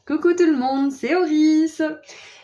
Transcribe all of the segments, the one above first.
Coucou tout le monde, c'est Auris.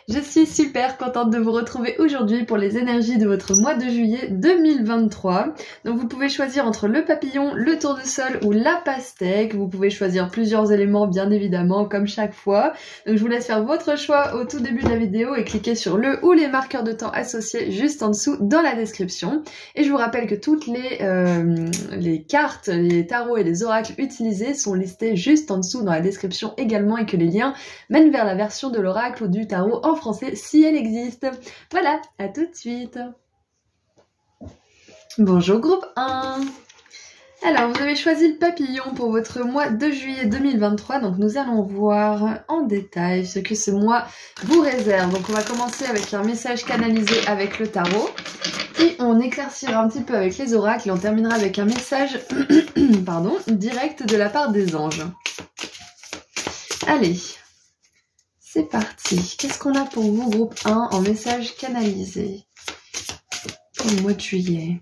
Je suis super contente de vous retrouver aujourd'hui pour les énergies de votre mois de juillet 2023. Donc vous pouvez choisir entre le papillon, le tournesol ou la pastèque. Vous pouvez choisir plusieurs éléments bien évidemment comme chaque fois. Donc je vous laisse faire votre choix au tout début de la vidéo et cliquer sur le ou les marqueurs de temps associés juste en dessous dans la description. Et je vous rappelle que toutes les cartes, les tarots et les oracles utilisés sont listés juste en dessous dans la description également et que les liens mènent vers la version de l'oracle ou du tarot en français si elle existe. Voilà, à tout de suite. Bonjour groupe 1. Alors, vous avez choisi le papillon pour votre mois de juillet 2023, donc nous allons voir en détail ce que ce mois vous réserve. Donc on va commencer avec un message canalisé avec le tarot, puis on éclaircira un petit peu avec les oracles et on terminera avec un message pardon, direct de la part des anges. Allez, c'est parti. Qu'est-ce qu'on a pour vous, groupe 1, en message canalisé pour le mois de juillet?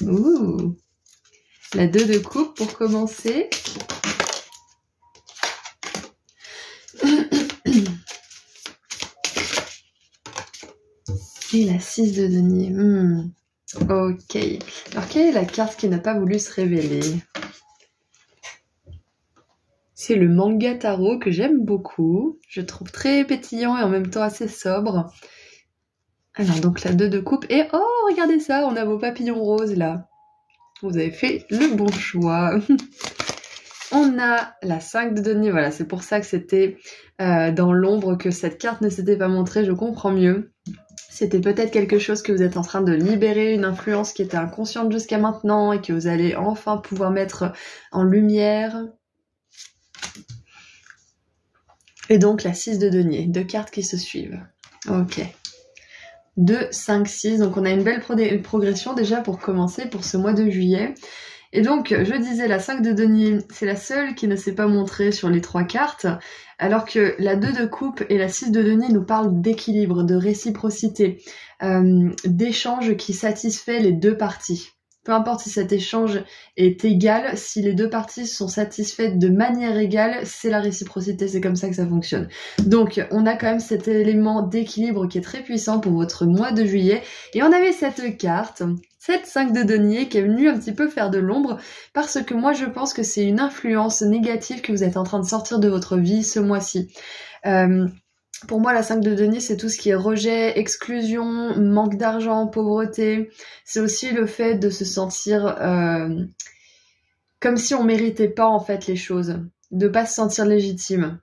Ouh, la 2 de coupe pour commencer. Et la 6 de denier. Ok. Alors, quelle est la carte qui n'a pas voulu se révéler? C'est le manga tarot que j'aime beaucoup. Je trouve très pétillant et en même temps assez sobre. Alors donc la 2 de coupe. Et oh, regardez ça, on a vos papillons roses là. Vous avez fait le bon choix. On a la 5 de denier. Voilà, c'est pour ça que c'était dans l'ombre que cette carte ne s'était pas montrée. Je comprends mieux. C'était peut-être quelque chose que vous êtes en train de libérer, une influence qui était inconsciente jusqu'à maintenant et que vous allez enfin pouvoir mettre en lumière. Et donc la 6 de denier, 2 cartes qui se suivent. Ok. 2, 5, 6, donc on a une belle progression déjà pour commencer pour ce mois de juillet. Et donc, je disais, la 5 de denier, c'est la seule qui ne s'est pas montrée sur les 3 cartes, alors que la 2 de coupe et la 6 de denier nous parlent d'équilibre, de réciprocité, d'échange qui satisfait les deux parties. Peu importe si cet échange est égal, si les deux parties sont satisfaites de manière égale, c'est la réciprocité, c'est comme ça que ça fonctionne. Donc, on a quand même cet élément d'équilibre qui est très puissant pour votre mois de juillet. Et on avait cette carte, cette 5 de denier, qui est venue un petit peu faire de l'ombre, parce que moi je pense que c'est une influence négative que vous êtes en train de sortir de votre vie ce mois-ci. Pour moi, la 5 de denier, c'est tout ce qui est rejet, exclusion, manque d'argent, pauvreté. C'est aussi le fait de se sentir comme si on méritait pas en fait les choses, de pas se sentir légitime.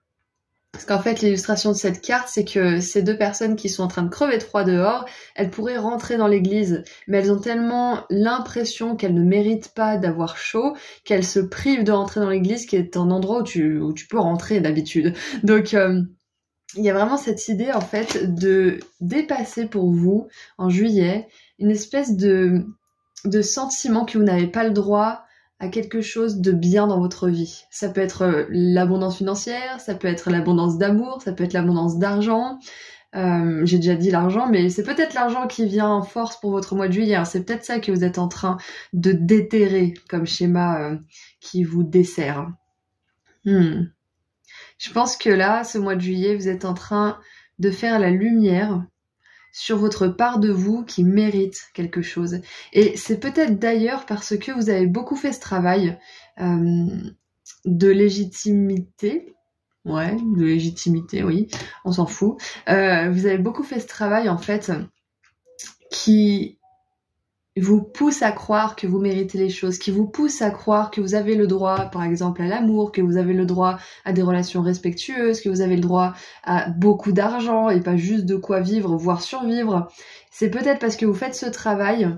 Parce qu'en fait, l'illustration de cette carte, c'est que ces deux personnes qui sont en train de crever de froid dehors, elles pourraient rentrer dans l'église, mais elles ont tellement l'impression qu'elles ne méritent pas d'avoir chaud, qu'elles se privent de rentrer dans l'église, qui est un endroit où tu peux rentrer d'habitude. Donc il y a vraiment cette idée en fait de dépasser pour vous en juillet une espèce de sentiment que vous n'avez pas le droit à quelque chose de bien dans votre vie. Ça peut être l'abondance financière, ça peut être l'abondance d'amour, ça peut être l'abondance d'argent. J'ai déjà dit l'argent, mais c'est peut-être l'argent qui vient en force pour votre mois de juillet. Alors, c'est peut-être ça que vous êtes en train de déterrer comme schéma qui vous dessert. Je pense que là, ce mois de juillet, vous êtes en train de faire la lumière sur votre part de vous qui mérite quelque chose. Et c'est peut-être d'ailleurs parce que vous avez beaucoup fait ce travail de légitimité. Ouais, de légitimité, oui, on s'en fout. Vous avez beaucoup fait ce travail, en fait, qui vous pousse à croire que vous méritez les choses, qui vous pousse à croire que vous avez le droit, par exemple, à l'amour, que vous avez le droit à des relations respectueuses, que vous avez le droit à beaucoup d'argent et pas juste de quoi vivre, voire survivre. C'est peut-être parce que vous faites ce travail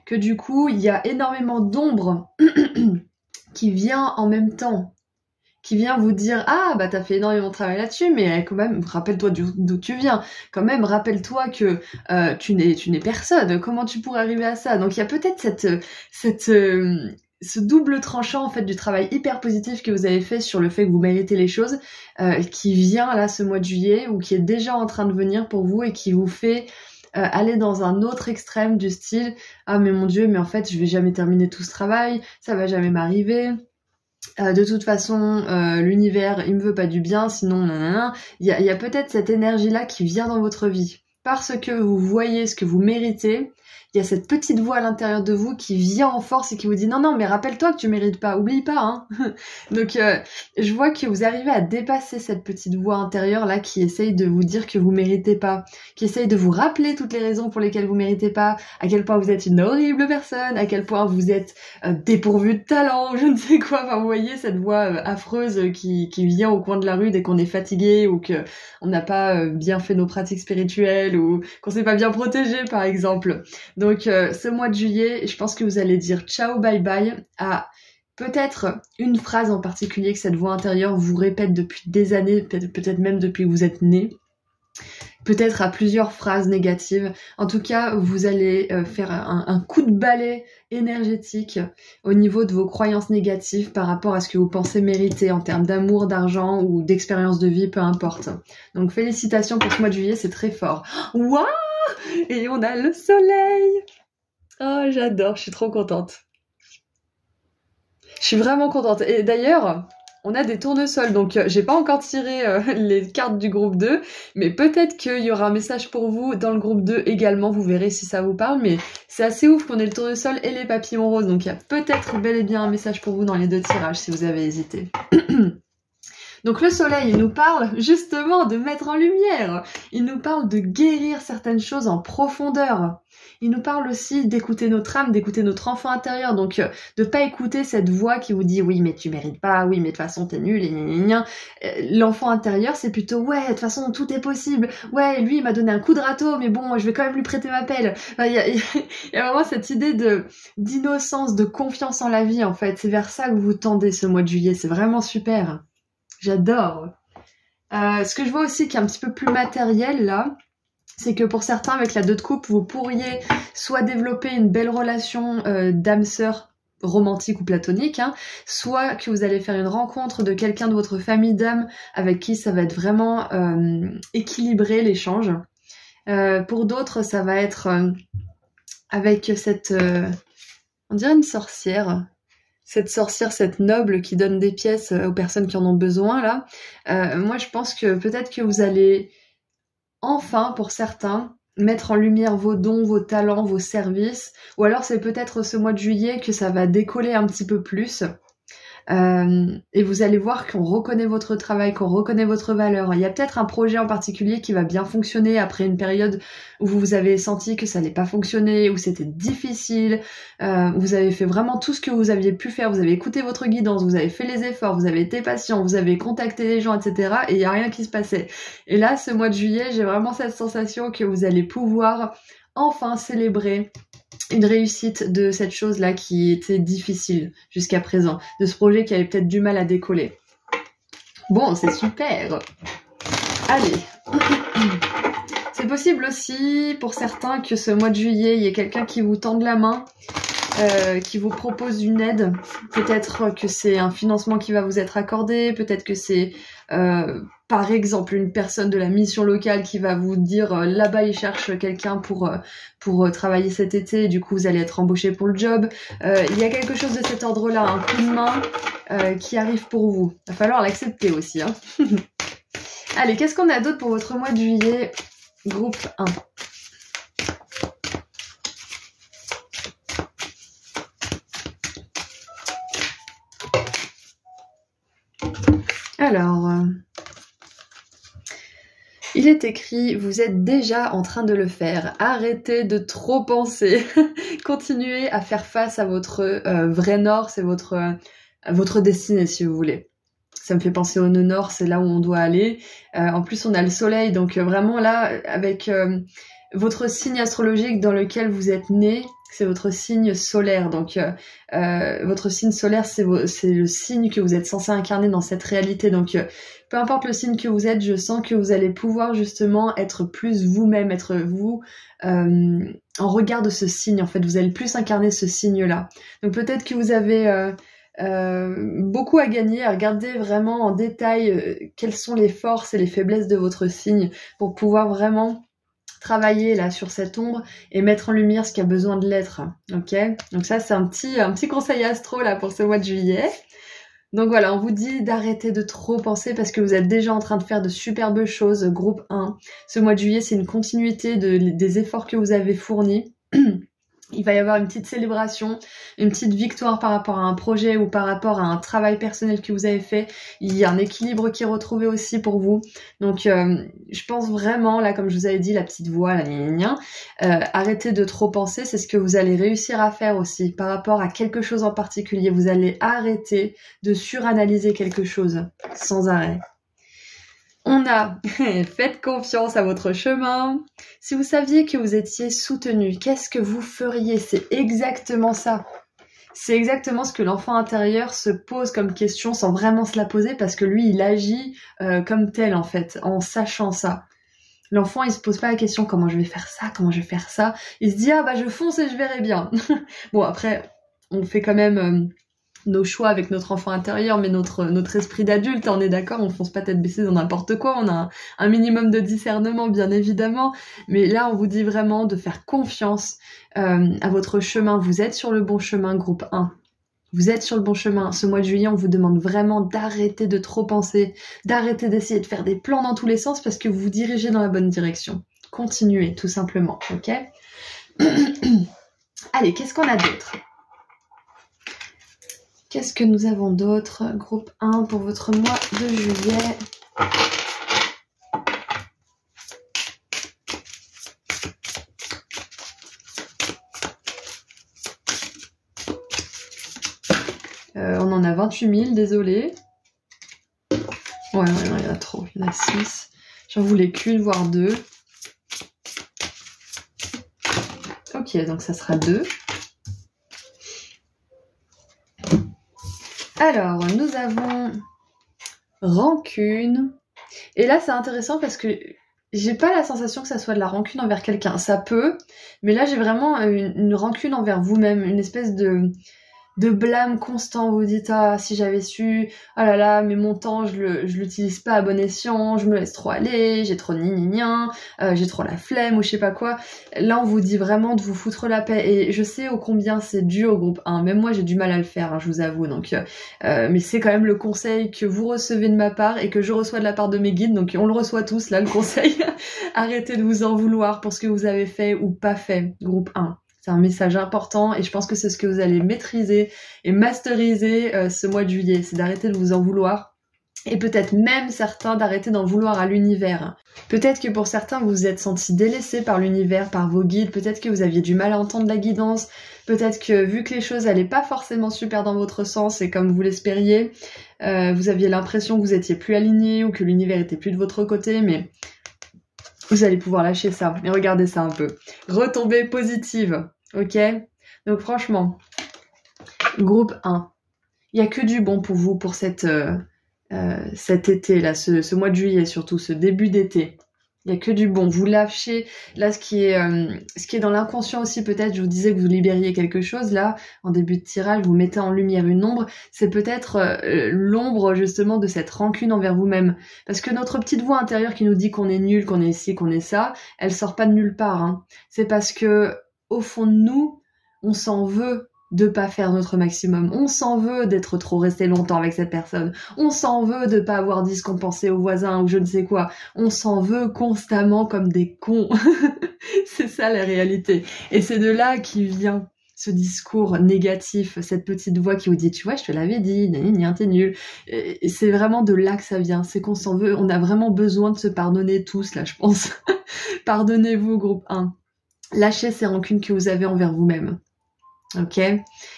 que du coup, il y a énormément d'ombre qui vient en même temps, qui vient vous dire « Ah, bah t'as fait énormément de travail là-dessus, mais quand même, rappelle-toi d'où tu viens. Quand même, rappelle-toi que tu n'es personne. Comment tu pourrais arriver à ça ?» Donc il y a peut-être ce double tranchant en fait du travail hyper positif que vous avez fait sur le fait que vous méritez les choses, qui vient là ce mois de juillet, ou qui est déjà en train de venir pour vous et qui vous fait aller dans un autre extrême du style « Ah mais mon Dieu, mais en fait je vais jamais terminer tout ce travail, ça va jamais m'arriver ». De toute façon, l'univers, il me veut pas du bien, sinon nanana. Il y a peut-être cette énergie-là qui vient dans votre vie. Parce que vous voyez ce que vous méritez, il y a cette petite voix à l'intérieur de vous qui vient en force et qui vous dit non, non, mais rappelle-toi que tu mérites pas, oublie pas, hein. Donc, je vois que vous arrivez à dépasser cette petite voix intérieure là qui essaye de vous dire que vous méritez pas, qui essaye de vous rappeler toutes les raisons pour lesquelles vous méritez pas, à quel point vous êtes une horrible personne, à quel point vous êtes dépourvu de talent, je ne sais quoi. Enfin, vous voyez cette voix affreuse qui vient au coin de la rue dès qu'on est fatigué ou que on n'a pas bien fait nos pratiques spirituelles ou qu'on s'est pas bien protégé, par exemple. Donc, ce mois de juillet, je pense que vous allez dire ciao, bye bye à peut-être une phrase en particulier que cette voix intérieure vous répète depuis des années, peut-être même depuis que vous êtes né. Peut-être à plusieurs phrases négatives. En tout cas, vous allez faire un coup de balai énergétique au niveau de vos croyances négatives par rapport à ce que vous pensez mériter en termes d'amour, d'argent ou d'expérience de vie, peu importe. Donc félicitations pour ce mois de juillet, c'est très fort. Waouh! Et on a le soleil! Oh, j'adore, je suis trop contente. Je suis vraiment contente. Et d'ailleurs, on a des tournesols, donc j'ai pas encore tiré les cartes du groupe 2, mais peut-être qu'il y aura un message pour vous dans le groupe 2 également, vous verrez si ça vous parle, mais c'est assez ouf qu'on ait le tournesol et les papillons roses, donc il y a peut-être bel et bien un message pour vous dans les deux tirages si vous avez hésité. Donc le soleil, il nous parle justement de mettre en lumière, il nous parle de guérir certaines choses en profondeur. Il nous parle aussi d'écouter notre âme, d'écouter notre enfant intérieur, donc de pas écouter cette voix qui vous dit oui mais tu mérites pas, oui mais de toute façon t'es nul, et gna gna gna. L'enfant intérieur c'est plutôt ouais de toute façon tout est possible, ouais lui il m'a donné un coup de râteau mais bon je vais quand même lui prêter ma pelle. Enfin, il y a vraiment cette idée d'innocence, de confiance en la vie en fait, c'est vers ça que vous tendez ce mois de juillet, c'est vraiment super. J'adore. Ce que je vois aussi qui est un petit peu plus matériel là, c'est que pour certains, avec la 2 de coupe, vous pourriez soit développer une belle relation d'âme-sœur romantique ou platonique, hein, soit que vous allez faire une rencontre de quelqu'un de votre famille d'âme avec qui ça va être vraiment équilibré l'échange. Pour d'autres, ça va être avec cette... on dirait une sorcière. Cette sorcière, cette noble qui donne des pièces aux personnes qui en ont besoin, là. Moi, je pense que peut-être que vous allez... enfin, pour certains, mettre en lumière vos dons, vos talents, vos services, ou alors c'est peut-être ce mois de juillet que ça va décoller un petit peu plus, et vous allez voir qu'on reconnaît votre travail, qu'on reconnaît votre valeur. Il y a peut-être un projet en particulier qui va bien fonctionner après une période où vous avez senti que ça n'allait pas fonctionner, où c'était difficile, où vous avez fait vraiment tout ce que vous aviez pu faire, vous avez écouté votre guidance, vous avez fait les efforts, vous avez été patient, vous avez contacté les gens, etc. et il n'y a rien qui se passait. Et là, ce mois de juillet, j'ai vraiment cette sensation que vous allez pouvoir enfin célébrer une réussite de cette chose-là qui était difficile jusqu'à présent, de ce projet qui avait peut-être du mal à décoller. Bon, c'est super. Allez. C'est possible aussi, pour certains, que ce mois de juillet, il y ait quelqu'un qui vous tende la main, qui vous propose une aide. Peut-être que c'est un financement qui va vous être accordé, peut-être que c'est... par exemple, une personne de la mission locale qui va vous dire là-bas il cherche quelqu'un pour travailler cet été, et du coup vous allez être embauché pour le job. Il y a quelque chose de cet ordre-là, un coup de main qui arrive pour vous. Il va falloir l'accepter aussi. Hein. Allez, qu'est-ce qu'on a d'autre pour votre mois de juillet, groupe 1 ? Alors... il est écrit, vous êtes déjà en train de le faire. Arrêtez de trop penser. Continuez à faire face à votre vrai nord, c'est votre destinée si vous voulez. Ça me fait penser au nœud nord, c'est là où on doit aller. En plus, on a le soleil, donc vraiment là, avec votre signe astrologique dans lequel vous êtes né, c'est votre signe solaire. Donc, votre signe solaire, c'est le signe que vous êtes censé incarner dans cette réalité. Donc, peu importe le signe que vous êtes, je sens que vous allez pouvoir justement être plus vous-même, être vous en regard de ce signe. En fait, vous allez plus incarner ce signe-là. Donc, peut-être que vous avez beaucoup à gagner à regarder vraiment en détail quelles sont les forces et les faiblesses de votre signe pour pouvoir vraiment travailler là sur cette ombre et mettre en lumière ce qui a besoin de l'être, ok ? Donc ça c'est un petit conseil astro là pour ce mois de juillet. Donc voilà, on vous dit d'arrêter de trop penser parce que vous êtes déjà en train de faire de superbes choses, groupe 1. Ce mois de juillet, c'est une continuité des efforts que vous avez fournis. Il va y avoir une petite célébration, une petite victoire par rapport à un projet ou par rapport à un travail personnel que vous avez fait. Il y a un équilibre qui est retrouvé aussi pour vous. Donc je pense vraiment, là comme je vous avais dit, la petite voix, arrêtez de trop penser, c'est ce que vous allez réussir à faire aussi par rapport à quelque chose en particulier. Vous allez arrêter de suranalyser quelque chose sans arrêt. On a faites confiance à votre chemin. Si vous saviez que vous étiez soutenu, qu'est-ce que vous feriez? C'est exactement ça. C'est exactement ce que l'enfant intérieur se pose comme question sans vraiment se la poser parce que lui, il agit comme tel en fait, en sachant ça. L'enfant, il se pose pas la question comment je vais faire ça, comment je vais faire ça. Il se dit ah bah je fonce et je verrai bien. Bon après, on fait quand même... nos choix avec notre enfant intérieur, mais notre esprit d'adulte, on est d'accord, on fonce pas tête baissée dans n'importe quoi, on a un minimum de discernement, bien évidemment, mais là, on vous dit vraiment de faire confiance à votre chemin. Vous êtes sur le bon chemin, groupe 1. Vous êtes sur le bon chemin. Ce mois de juillet, on vous demande vraiment d'arrêter de trop penser, d'arrêter d'essayer de faire des plans dans tous les sens parce que vous vous dirigez dans la bonne direction. Continuez, tout simplement, ok? Allez, qu'est-ce qu'on a d'autre? Qu'est-ce que nous avons d'autre? Groupe 1 pour votre mois de juillet. On en a 28 000, désolé. Ouais, non, il y en a trop. Il y en a 6. J'en voulais qu'une, voire 2. Ok, donc ça sera 2. Alors, nous avons rancune. Et là, c'est intéressant parce que j'ai pas la sensation que ça soit de la rancune envers quelqu'un. Ça peut, mais là, j'ai vraiment une rancune envers vous-même, une espèce de blâme constant. Vous dites ah si j'avais su, ah là là mais mon temps je l'utilise pas à bon escient, je me laisse trop aller, j'ai trop j'ai trop la flemme ou je sais pas quoi. Là on vous dit vraiment de vous foutre la paix et je sais ô combien c'est dur au groupe 1, même moi j'ai du mal à le faire hein, je vous avoue, donc mais c'est quand même le conseil que vous recevez de ma part et que je reçois de la part de mes guides, donc on le reçoit tous là le conseil. Arrêtez de vous en vouloir pour ce que vous avez fait ou pas fait, groupe 1. C'est un message important et je pense que c'est ce que vous allez maîtriser et masteriser ce mois de juillet. C'est d'arrêter de vous en vouloir et peut-être même certains d'arrêter d'en vouloir à l'univers. Peut-être que pour certains vous vous êtes sentis délaissés par l'univers, par vos guides. Peut-être que vous aviez du mal à entendre la guidance. Peut-être que vu que les choses n'allaient pas forcément super dans votre sens et comme vous l'espériez, vous aviez l'impression que vous étiez plus aligné ou que l'univers était plus de votre côté, mais... vous allez pouvoir lâcher ça. Et regardez ça un peu. Retombée positive. Ok? Donc franchement, groupe 1. Il n'y a que du bon pour vous pour cet été, là, ce mois de juillet, surtout ce début d'été. Il n'y a que du bon. Vous lâchez, là, ce qui est dans l'inconscient aussi, peut-être, je vous disais que vous libériez quelque chose, là, en début de tirage, vous mettez en lumière une ombre, c'est peut-être l'ombre, justement, de cette rancune envers vous-même. Parce que notre petite voix intérieure qui nous dit qu'on est nul, qu'on est ci, qu'on est ça, elle sort pas de nulle part, hein. C'est parce que, au fond de nous, on s'en veut de pas faire notre maximum. On s'en veut d'être trop resté longtemps avec cette personne. On s'en veut de pas avoir dit ce qu'on pensait aux voisins ou je ne sais quoi. On s'en veut constamment comme des cons. C'est ça la réalité. Et c'est de là qui vient ce discours négatif, cette petite voix qui vous dit, tu vois, je te l'avais dit, t'es nul. Et c'est vraiment de là que ça vient. C'est qu'on s'en veut. On a vraiment besoin de se pardonner tous, là, je pense. Pardonnez-vous, groupe 1. Lâchez ces rancunes que vous avez envers vous-même. Ok?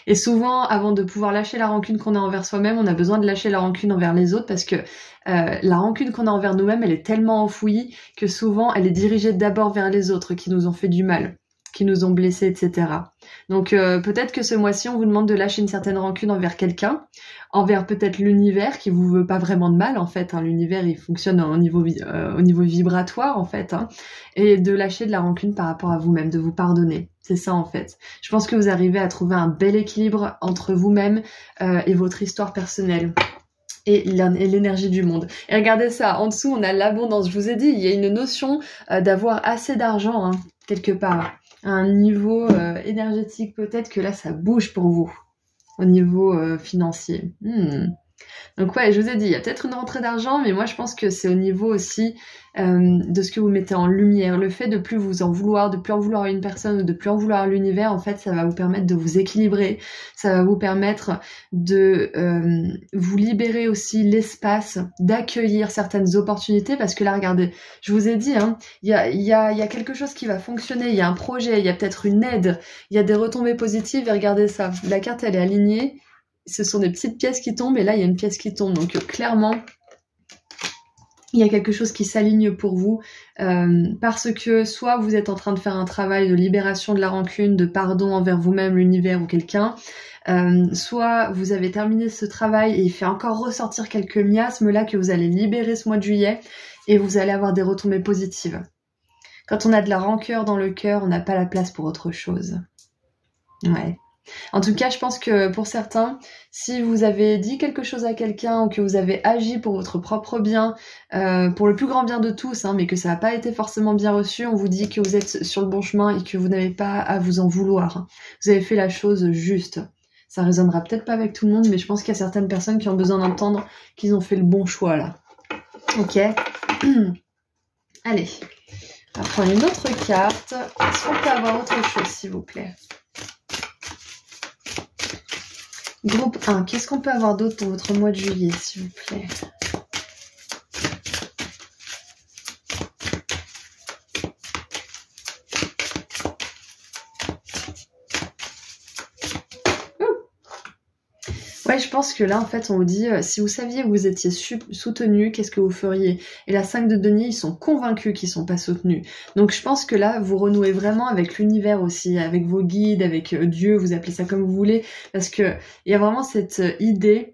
Et souvent, avant de pouvoir lâcher la rancune qu'on a envers soi-même, on a besoin de lâcher la rancune envers les autres parce que la rancune qu'on a envers nous-mêmes, elle est tellement enfouie que souvent, elle est dirigée d'abord vers les autres qui nous ont fait du mal, qui nous ont blessés, etc. Donc peut-être que ce mois-ci, on vous demande de lâcher une certaine rancune envers quelqu'un, envers peut-être l'univers qui vous veut pas vraiment de mal en fait. Hein. L'univers, il fonctionne au niveau vibratoire en fait, hein. Et de lâcher de la rancune par rapport à vous-même, de vous pardonner. C'est ça en fait. Je pense que vous arrivez à trouver un bel équilibre entre vous-même et votre histoire personnelle. Et l'énergie du monde. Et regardez ça, en dessous on a l'abondance. Je vous ai dit, il y a une notion d'avoir assez d'argent hein, quelque part. À un niveau énergétique, peut-être que là ça bouge pour vous. Au niveau financier. Donc ouais, je vous ai dit, il y a peut-être une rentrée d'argent, mais moi je pense que c'est au niveau aussi de ce que vous mettez en lumière. Le fait de plus vous en vouloir, de plus en vouloir à une personne ou de plus en vouloir à l'univers, en fait, ça va vous permettre de vous équilibrer. Ça va vous permettre de vous libérer aussi l'espace, d'accueillir certaines opportunités. Parce que là, regardez, je vous ai dit, hein, il y a quelque chose qui va fonctionner, il y a un projet, il y a peut-être une aide, il y a des retombées positives. Et regardez ça, la carte, elle est alignée. Ce sont des petites pièces qui tombent et là il y a une pièce qui tombe, donc clairement il y a quelque chose qui s'aligne pour vous parce que soit vous êtes en train de faire un travail de libération de la rancune, de pardon envers vous-même, l'univers ou quelqu'un, soit vous avez terminé ce travail et il fait encore ressortir quelques miasmes là que vous allez libérer ce mois de juillet et vous allez avoir des retombées positives. Quand on a de la rancœur dans le cœur, on n'a pas la place pour autre chose. Ouais. En tout cas, je pense que pour certains, si vous avez dit quelque chose à quelqu'un ou que vous avez agi pour votre propre bien, pour le plus grand bien de tous, hein, mais que ça n'a pas été forcément bien reçu, on vous dit que vous êtes sur le bon chemin et que vous n'avez pas à vous en vouloir. Vous avez fait la chose juste. Ça résonnera peut-être pas avec tout le monde, mais je pense qu'il y a certaines personnes qui ont besoin d'entendre qu'ils ont fait le bon choix là. Ok. Allez, on va prendre une autre carte. Est-ce qu'on peut avoir autre chose, s'il vous plaît? Groupe 1, qu'est-ce qu'on peut avoir d'autre pour votre mois de juillet, s'il vous plaît? Ouais, je pense que là, en fait, on vous dit, si vous saviez que vous étiez soutenu, qu'est-ce que vous feriez? Et la 5 de denier, ils sont convaincus qu'ils sont pas soutenus. Donc, je pense que là, vous renouez vraiment avec l'univers aussi, avec vos guides, avec Dieu, vous appelez ça comme vous voulez, parce que il y a vraiment cette idée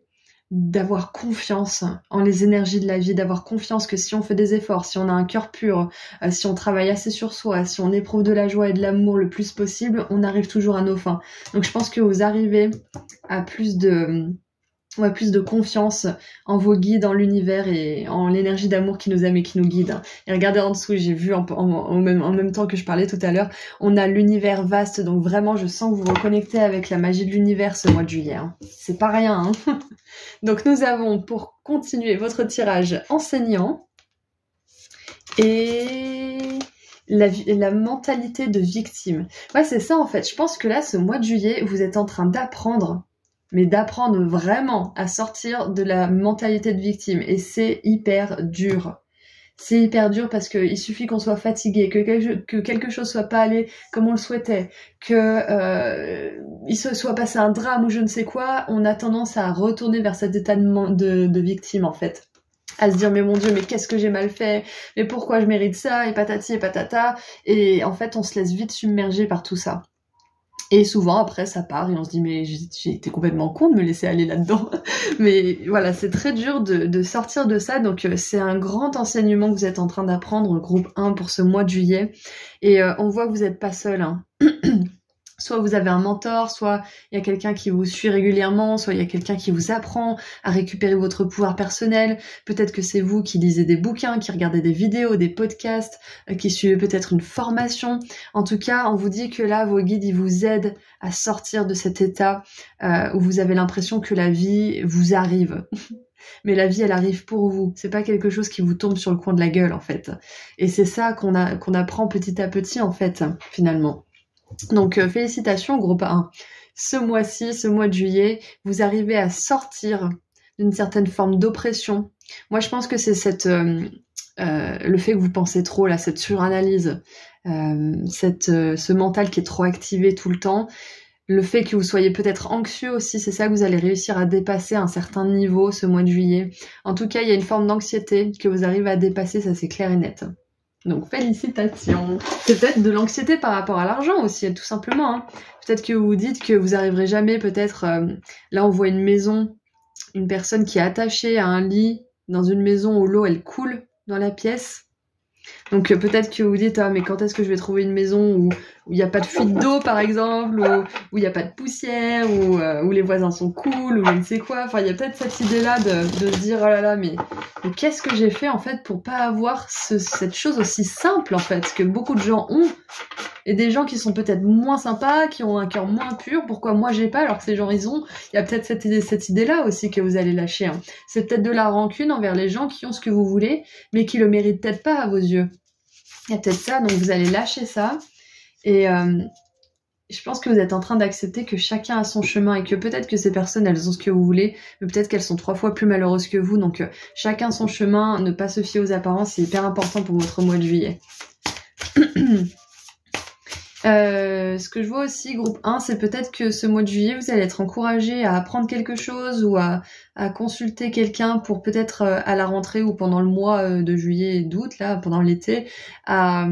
d'avoir confiance en les énergies de la vie, d'avoir confiance que si on fait des efforts, si on a un cœur pur, si on travaille assez sur soi, si on éprouve de la joie et de l'amour le plus possible, on arrive toujours à nos fins. Donc je pense que vous arrivez à plus de confiance en vos guides, en l'univers et en l'énergie d'amour qui nous aime et qui nous guide. Et regardez en dessous, j'ai vu en même temps que je parlais tout à l'heure, on a l'univers vaste, donc vraiment je sens que vous vous reconnectez avec la magie de l'univers ce mois de juillet. Hein. C'est pas rien. Hein. Donc nous avons, pour continuer votre tirage, enseignant et la mentalité de victime. Ouais, c'est ça en fait. Je pense que là, ce mois de juillet, vous êtes en train d'apprendre, mais d'apprendre vraiment à sortir de la mentalité de victime. Et c'est hyper dur. C'est hyper dur parce qu'il suffit qu'on soit fatigué, que quelque chose soit pas allé comme on le souhaitait, il se soit passé un drame ou je ne sais quoi, on a tendance à retourner vers cet état de victime en fait. À se dire mais mon Dieu, mais qu'est-ce que j'ai mal fait, mais pourquoi je mérite ça, et patati et patata, et en fait on se laisse vite submerger par tout ça. Et souvent, après, ça part et on se dit, mais j'ai été complètement con de me laisser aller là-dedans. Mais voilà, c'est très dur de sortir de ça. Donc, c'est un grand enseignement que vous êtes en train d'apprendre, groupe 1, pour ce mois de juillet. Et on voit que vous n'êtes pas seul. Hein. Soit vous avez un mentor, soit il y a quelqu'un qui vous suit régulièrement, soit il y a quelqu'un qui vous apprend à récupérer votre pouvoir personnel. Peut-être que c'est vous qui lisez des bouquins, qui regardez des vidéos, des podcasts, qui suivez peut-être une formation. En tout cas, on vous dit que là, vos guides, ils vous aident à sortir de cet état où vous avez l'impression que la vie vous arrive. Mais la vie, elle arrive pour vous. C'est pas quelque chose qui vous tombe sur le coin de la gueule, en fait. Et c'est ça qu'on apprend petit à petit, en fait, finalement. Donc félicitations groupe 1. Ce mois-ci, ce mois de juillet, vous arrivez à sortir d'une certaine forme d'oppression. Moi je pense que c'est le fait que vous pensez trop, là, cette suranalyse, ce mental qui est trop activé tout le temps, le fait que vous soyez peut-être anxieux aussi, c'est ça que vous allez réussir à dépasser un certain niveau ce mois de juillet. En tout cas, il y a une forme d'anxiété que vous arrivez à dépasser, ça c'est clair et net. Donc félicitations. C'est peut-être de l'anxiété par rapport à l'argent aussi, tout simplement. Hein. Peut-être que vous vous dites que vous arriverez jamais, peut-être, là on voit une maison, une personne qui est attachée à un lit dans une maison où l'eau elle coule dans la pièce. Donc peut-être que vous vous dites, ah mais quand est-ce que je vais trouver une maison où il n'y a pas de fuite d'eau par exemple, où il n'y a pas de poussière, où les voisins sont cool, ou je ne sais quoi. Enfin il y a peut-être cette idée-là de se dire, oh là là, mais qu'est-ce que j'ai fait en fait pour pas avoir cette chose aussi simple en fait, que beaucoup de gens ont, et des gens qui sont peut-être moins sympas, qui ont un cœur moins pur. Pourquoi moi j'ai pas alors que ces gens ils ont? Il y a peut-être cette idée-là aussi que vous allez lâcher. Hein. C'est peut-être de la rancune envers les gens qui ont ce que vous voulez, mais qui le méritent peut-être pas à vos yeux. Il y a peut-être ça, donc vous allez lâcher ça. Et je pense que vous êtes en train d'accepter que chacun a son chemin et que peut-être que ces personnes, elles ont ce que vous voulez, mais peut-être qu'elles sont 3 fois plus malheureuses que vous. Donc chacun son chemin, ne pas se fier aux apparences, c'est hyper important pour votre mois de juillet. Ce que je vois aussi, groupe 1, c'est peut-être que ce mois de juillet, vous allez être encouragé à apprendre quelque chose ou à consulter quelqu'un pour peut-être à la rentrée ou pendant le mois de juillet et d'août, là, pendant l'été, à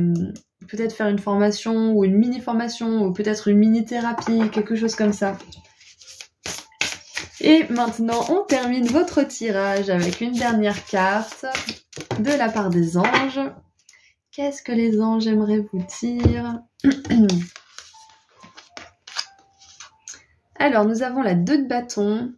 peut-être faire une formation ou une mini-formation ou peut-être une mini-thérapie, quelque chose comme ça. Et maintenant, on termine votre tirage avec une dernière carte de la part des anges. Qu'est-ce que les anges aimeraient vous dire? Alors, nous avons la 2 de bâton.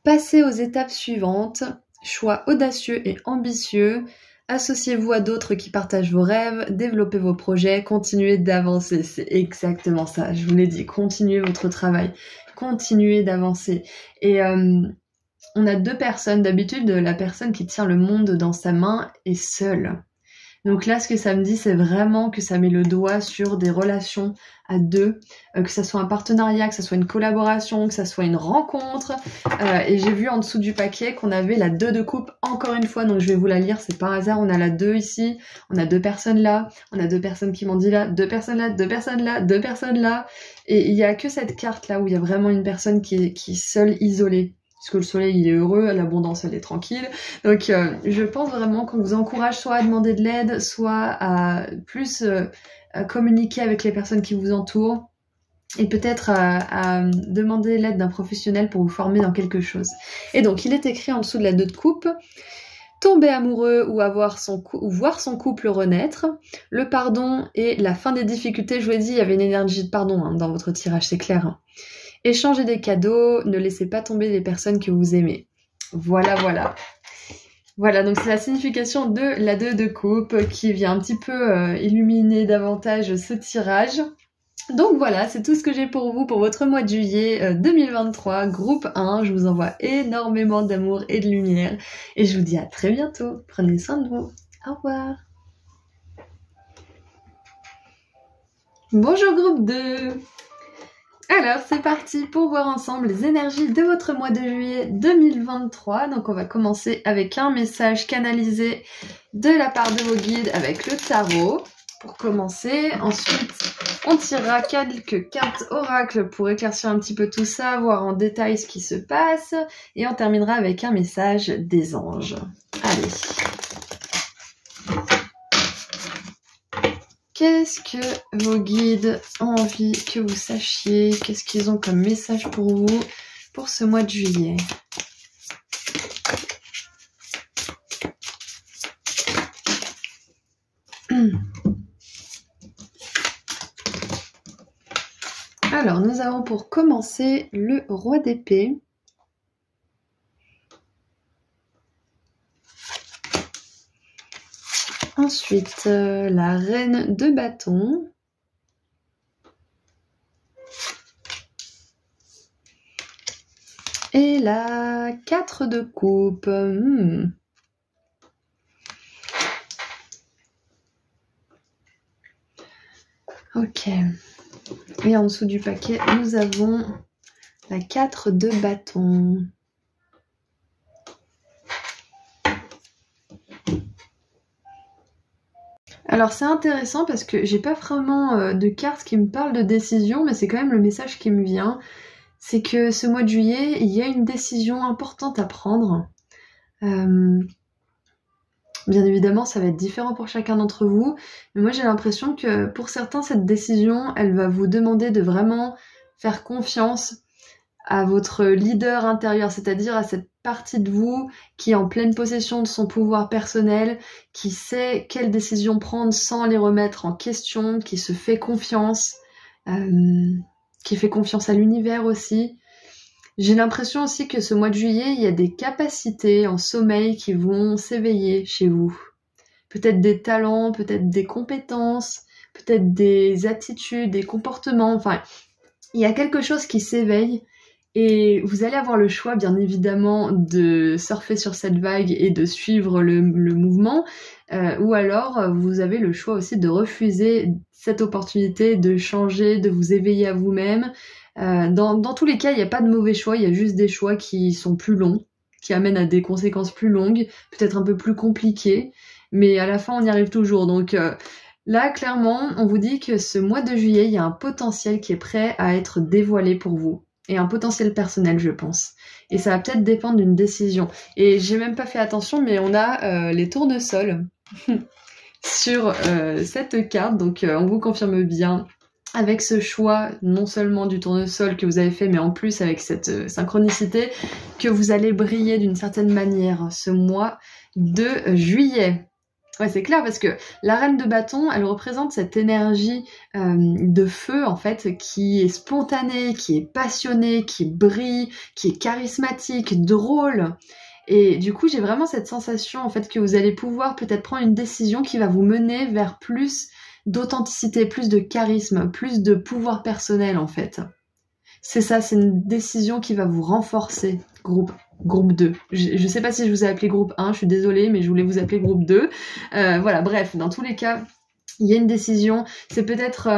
Passez aux étapes suivantes. Choix audacieux et ambitieux. Associez-vous à d'autres qui partagent vos rêves. Développez vos projets. Continuez d'avancer. C'est exactement ça. Je vous l'ai dit. Continuez votre travail. Continuez d'avancer. Et on a 2 personnes. D'habitude, la personne qui tient le monde dans sa main est seule. Donc là, ce que ça me dit, c'est vraiment que ça met le doigt sur des relations à 2, que ça soit un partenariat, que ça soit une collaboration, que ça soit une rencontre. Et j'ai vu en dessous du paquet qu'on avait la 2 de coupe encore une fois, donc je vais vous la lire, c'est pas un hasard, on a la 2 ici, on a 2 personnes là, on a 2 personnes qui m'ont dit là, 2 personnes là, 2 personnes là, 2 personnes là. Et il y a que cette carte là où il y a vraiment une personne qui est seule, isolée. Parce que le soleil, il est heureux, l'abondance, elle est tranquille. Donc, je pense vraiment qu'on vous encourage soit à demander de l'aide, soit à plus à communiquer avec les personnes qui vous entourent. Et peut-être à demander l'aide d'un professionnel pour vous former dans quelque chose. Et donc, il est écrit en dessous de la 2 de coupe. Tomber amoureux ou voir son couple renaître. Le pardon et la fin des difficultés. Je vous ai dit, il y avait une énergie de pardon hein, dans votre tirage, c'est clair. Hein. Échangez des cadeaux, ne laissez pas tomber les personnes que vous aimez. Voilà, voilà. Voilà, donc c'est la signification de la 2 de coupe qui vient un petit peu illuminer davantage ce tirage. Donc voilà, c'est tout ce que j'ai pour vous pour votre mois de juillet 2023, groupe 1. Je vous envoie énormément d'amour et de lumière. Et je vous dis à très bientôt. Prenez soin de vous. Au revoir. Bonjour groupe 2. Alors, c'est parti pour voir ensemble les énergies de votre mois de juillet 2023. Donc, on va commencer avec un message canalisé de la part de vos guides avec le tarot. Pour commencer, ensuite, on tirera quelques cartes oracles pour éclaircir un petit peu tout ça, voir en détail ce qui se passe. Et on terminera avec un message des anges. Allez. Qu'est-ce que vos guides ont envie que vous sachiez? Qu'est-ce qu'ils ont comme message pour vous pour ce mois de juillet? Alors, nous avons pour commencer le roi d'épée. Ensuite, la reine de bâton. Et la 4 de coupe. Ok. Et en dessous du paquet, nous avons la 4 de bâton. Alors c'est intéressant parce que j'ai pas vraiment de cartes qui me parlent de décision, mais c'est quand même le message qui me vient. C'est que ce mois de juillet, il y a une décision importante à prendre. Bien évidemment, ça va être différent pour chacun d'entre vous, mais moi j'ai l'impression que pour certains, cette décision, elle va vous demander de vraiment faire confiance à votre leader intérieur, c'est-à-dire à cette partie de vous qui est en pleine possession de son pouvoir personnel, qui sait quelles décisions prendre sans les remettre en question, qui se fait confiance, qui fait confiance à l'univers aussi. J'ai l'impression aussi que ce mois de juillet, il y a des capacités en sommeil qui vont s'éveiller chez vous. Peut-être des talents, peut-être des compétences, peut-être des attitudes, des comportements, enfin, il y a quelque chose qui s'éveille et vous allez avoir le choix, bien évidemment, de surfer sur cette vague et de suivre le mouvement, ou alors vous avez le choix aussi de refuser cette opportunité de changer, de vous éveiller à vous-même. Dans tous les cas, il n'y a pas de mauvais choix, il y a juste des choix qui sont plus longs, qui amènent à des conséquences plus longues, peut-être un peu plus compliquées, mais à la fin on y arrive toujours. Donc là, clairement, on vous dit que ce mois de juillet, il y a un potentiel qui est prêt à être dévoilé pour vous. Et un potentiel personnel, je pense. Et ça va peut-être dépendre d'une décision. Et j'ai même pas fait attention, mais on a les tournesols sur cette carte. Donc on vous confirme bien, avec ce choix, non seulement du tournesol que vous avez fait, mais en plus avec cette synchronicité, que vous allez briller d'une certaine manière ce mois de juillet. Ouais, c'est clair, parce que la reine de bâton, elle représente cette énergie de feu, en fait, qui est spontanée, qui est passionnée, qui brille, qui est charismatique, drôle. Et du coup, j'ai vraiment cette sensation, en fait, que vous allez pouvoir peut-être prendre une décision qui va vous mener vers plus d'authenticité, plus de charisme, plus de pouvoir personnel, en fait. C'est ça, c'est une décision qui va vous renforcer, groupe 2. Je sais pas si je vous ai appelé groupe 1, je suis désolée, mais je voulais vous appeler groupe 2. Voilà, bref, dans tous les cas, il y a une décision. C'est peut-être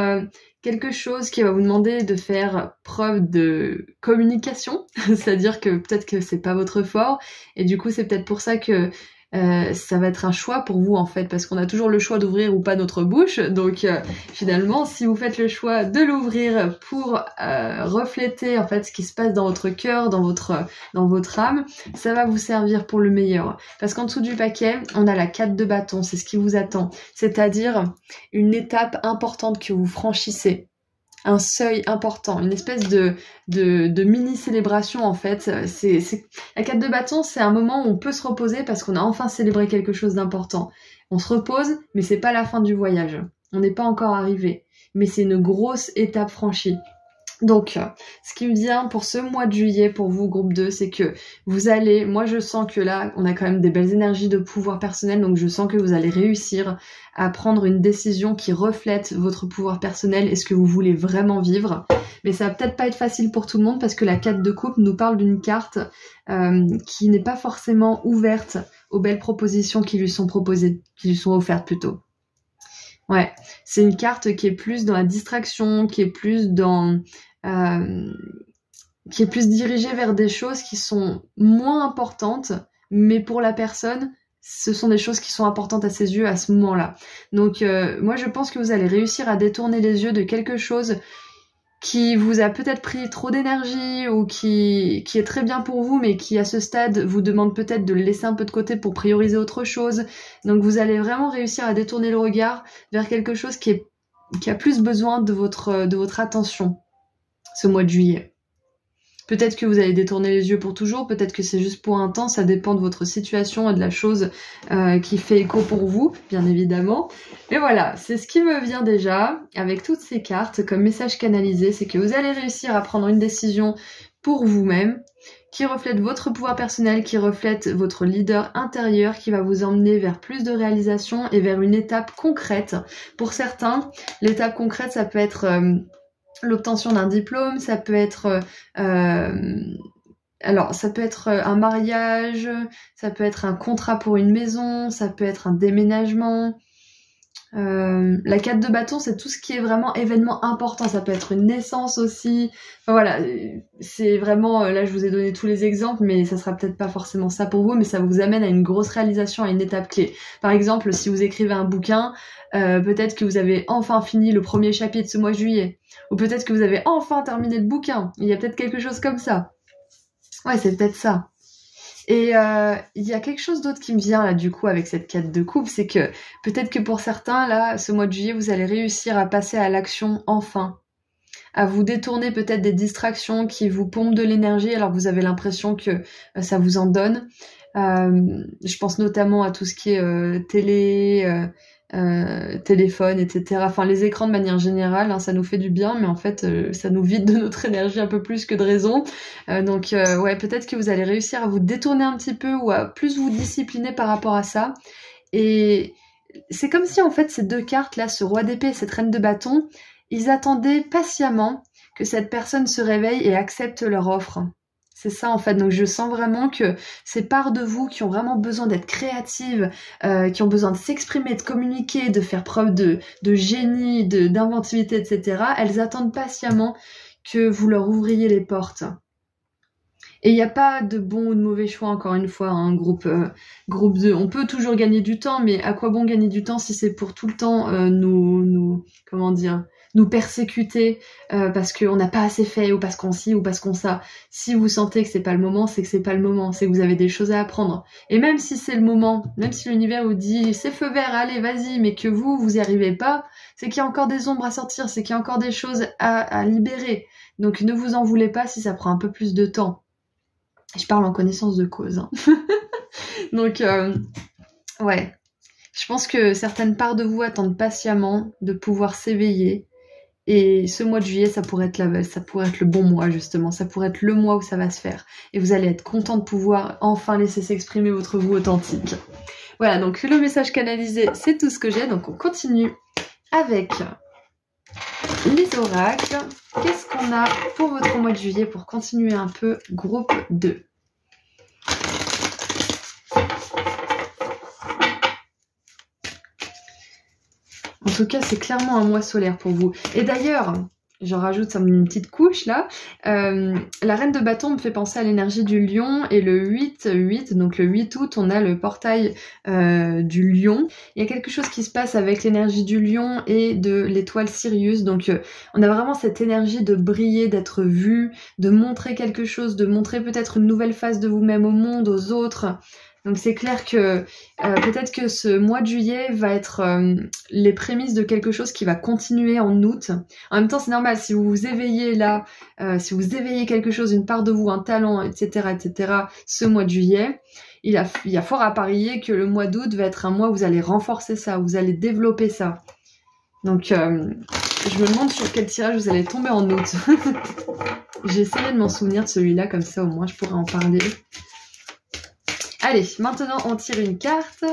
quelque chose qui va vous demander de faire preuve de communication, c'est-à-dire que peut-être que c'est pas votre fort, et du coup, c'est peut-être pour ça que ça va être un choix pour vous en fait, parce qu'on a toujours le choix d'ouvrir ou pas notre bouche. Donc finalement, si vous faites le choix de l'ouvrir pour refléter en fait ce qui se passe dans votre cœur, dans votre âme, ça va vous servir pour le meilleur. Parce qu'en dessous du paquet, on a la 4 de bâton, c'est ce qui vous attend. C'est-à-dire une étape importante que vous franchissez. Un seuil important, une espèce de mini-célébration en fait. La 4 de bâton, c'est un moment où on peut se reposer parce qu'on a enfin célébré quelque chose d'important. On se repose, mais c'est pas la fin du voyage. On n'est pas encore arrivé, mais c'est une grosse étape franchie. Donc, ce qui me vient pour ce mois de juillet, pour vous, groupe 2, c'est que vous allez, moi je sens que là, on a quand même des belles énergies de pouvoir personnel, donc je sens que vous allez réussir à prendre une décision qui reflète votre pouvoir personnel et ce que vous voulez vraiment vivre. Mais ça va peut-être pas être facile pour tout le monde parce que la 4 de coupe nous parle d'une carte qui n'est pas forcément ouverte aux belles propositions qui lui sont proposées, qui lui sont offertes plutôt. Ouais, c'est une carte qui est plus dans la distraction, qui est plus dirigée vers des choses qui sont moins importantes, mais pour la personne, ce sont des choses qui sont importantes à ses yeux à ce moment-là. Donc moi je pense que vous allez réussir à détourner les yeux de quelque chose qui vous a peut-être pris trop d'énergie ou qui est très bien pour vous, mais qui à ce stade vous demande peut-être de le laisser un peu de côté pour prioriser autre chose. Donc vous allez vraiment réussir à détourner le regard vers quelque chose qui a plus besoin de votre attention ce mois de juillet. Peut-être que vous allez détourner les yeux pour toujours, peut-être que c'est juste pour un temps, ça dépend de votre situation et de la chose qui fait écho pour vous, bien évidemment. Mais voilà, c'est ce qui me vient déjà avec toutes ces cartes comme message canalisé, c'est que vous allez réussir à prendre une décision pour vous-même, qui reflète votre pouvoir personnel, qui reflète votre leader intérieur, qui va vous emmener vers plus de réalisation et vers une étape concrète. Pour certains, l'étape concrète, ça peut être l'obtention d'un diplôme, ça peut être ça peut être un mariage, ça peut être un contrat pour une maison, ça peut être un déménagement. La 4 de bâton, c'est tout ce qui est vraiment événement important, ça peut être une naissance aussi. Enfin voilà, c'est vraiment, là je vous ai donné tous les exemples, mais ça sera peut-être pas forcément ça pour vous, mais ça vous amène à une grosse réalisation, à une étape clé. Par exemple, si vous écrivez un bouquin, peut-être que vous avez enfin fini le premier chapitre ce mois de juillet, ou peut-être que vous avez enfin terminé le bouquin, il y a peut-être quelque chose comme ça. Ouais, c'est peut-être ça. Et il y a quelque chose d'autre qui me vient là du coup avec cette 4 de coupe, c'est que peut-être que pour certains là, ce mois de juillet, vous allez réussir à passer à l'action enfin, à vous détourner peut-être des distractions qui vous pompent de l'énergie alors que vous avez l'impression que ça vous en donne. Je pense notamment à tout ce qui est télé, téléphone, etc. Enfin, les écrans de manière générale, hein, ça nous fait du bien, mais en fait, ça nous vide de notre énergie un peu plus que de raison. Donc, ouais, peut-être que vous allez réussir à vous détourner un petit peu ou à plus vous discipliner par rapport à ça. Et c'est comme si en fait ces deux cartes là, ce roi d'épée et cette reine de bâton, ils attendaient patiemment que cette personne se réveille et accepte leur offre. C'est ça en fait, donc je sens vraiment que ces parts de vous qui ont vraiment besoin d'être créatives, qui ont besoin de s'exprimer, de communiquer, de faire preuve de génie, d'inventivité, etc., elles attendent patiemment que vous leur ouvriez les portes. Et il n'y a pas de bon ou de mauvais choix, encore une fois, hein, groupe 2. On peut toujours gagner du temps, mais à quoi bon gagner du temps si c'est pour tout le temps nous persécuter parce qu'on n'a pas assez fait, ou parce qu'on ci, ou parce qu'on ça. Si vous sentez que c'est pas le moment, c'est que c'est pas le moment, c'est que vous avez des choses à apprendre. Et même si c'est le moment, même si l'univers vous dit c'est feu vert, allez, vas-y, mais que vous y arrivez pas, c'est qu'il y a encore des ombres à sortir, c'est qu'il y a encore des choses à libérer. Donc ne vous en voulez pas si ça prend un peu plus de temps. Je parle en connaissance de cause. Hein. Donc, ouais. Je pense que certaines parts de vous attendent patiemment de pouvoir s'éveiller. Et ce mois de juillet, ça pourrait être le bon mois, justement. Ça pourrait être le mois où ça va se faire. Et vous allez être content de pouvoir enfin laisser s'exprimer votre vous authentique. Voilà, donc le message canalisé, c'est tout ce que j'ai. Donc, on continue avec les oracles. Qu'est-ce qu'on a pour votre mois de juillet pour continuer un peu groupe 2? En tout cas, c'est clairement un mois solaire pour vous. Et d'ailleurs, j'en rajoute une petite couche là. La reine de bâton me fait penser à l'énergie du lion. Et le 8, donc le 8 août, on a le portail du lion. Il y a quelque chose qui se passe avec l'énergie du lion et de l'étoile Sirius. Donc on a vraiment cette énergie de briller, d'être vu, de montrer quelque chose, de montrer peut-être une nouvelle face de vous-même au monde, aux autres. Donc c'est clair que peut-être que ce mois de juillet va être les prémices de quelque chose qui va continuer en août. En même temps, c'est normal, si vous vous éveillez là, si vous éveillez quelque chose, une part de vous, un talent, etc., ce mois de juillet, il y a fort à parier que le mois d'août va être un mois où vous allez renforcer ça, où vous allez développer ça. Donc je me demande sur quel tirage vous allez tomber en août. J'ai essayé de m'en souvenir de celui-là, comme ça au moins je pourrais en parler. Allez, maintenant on tire une carte.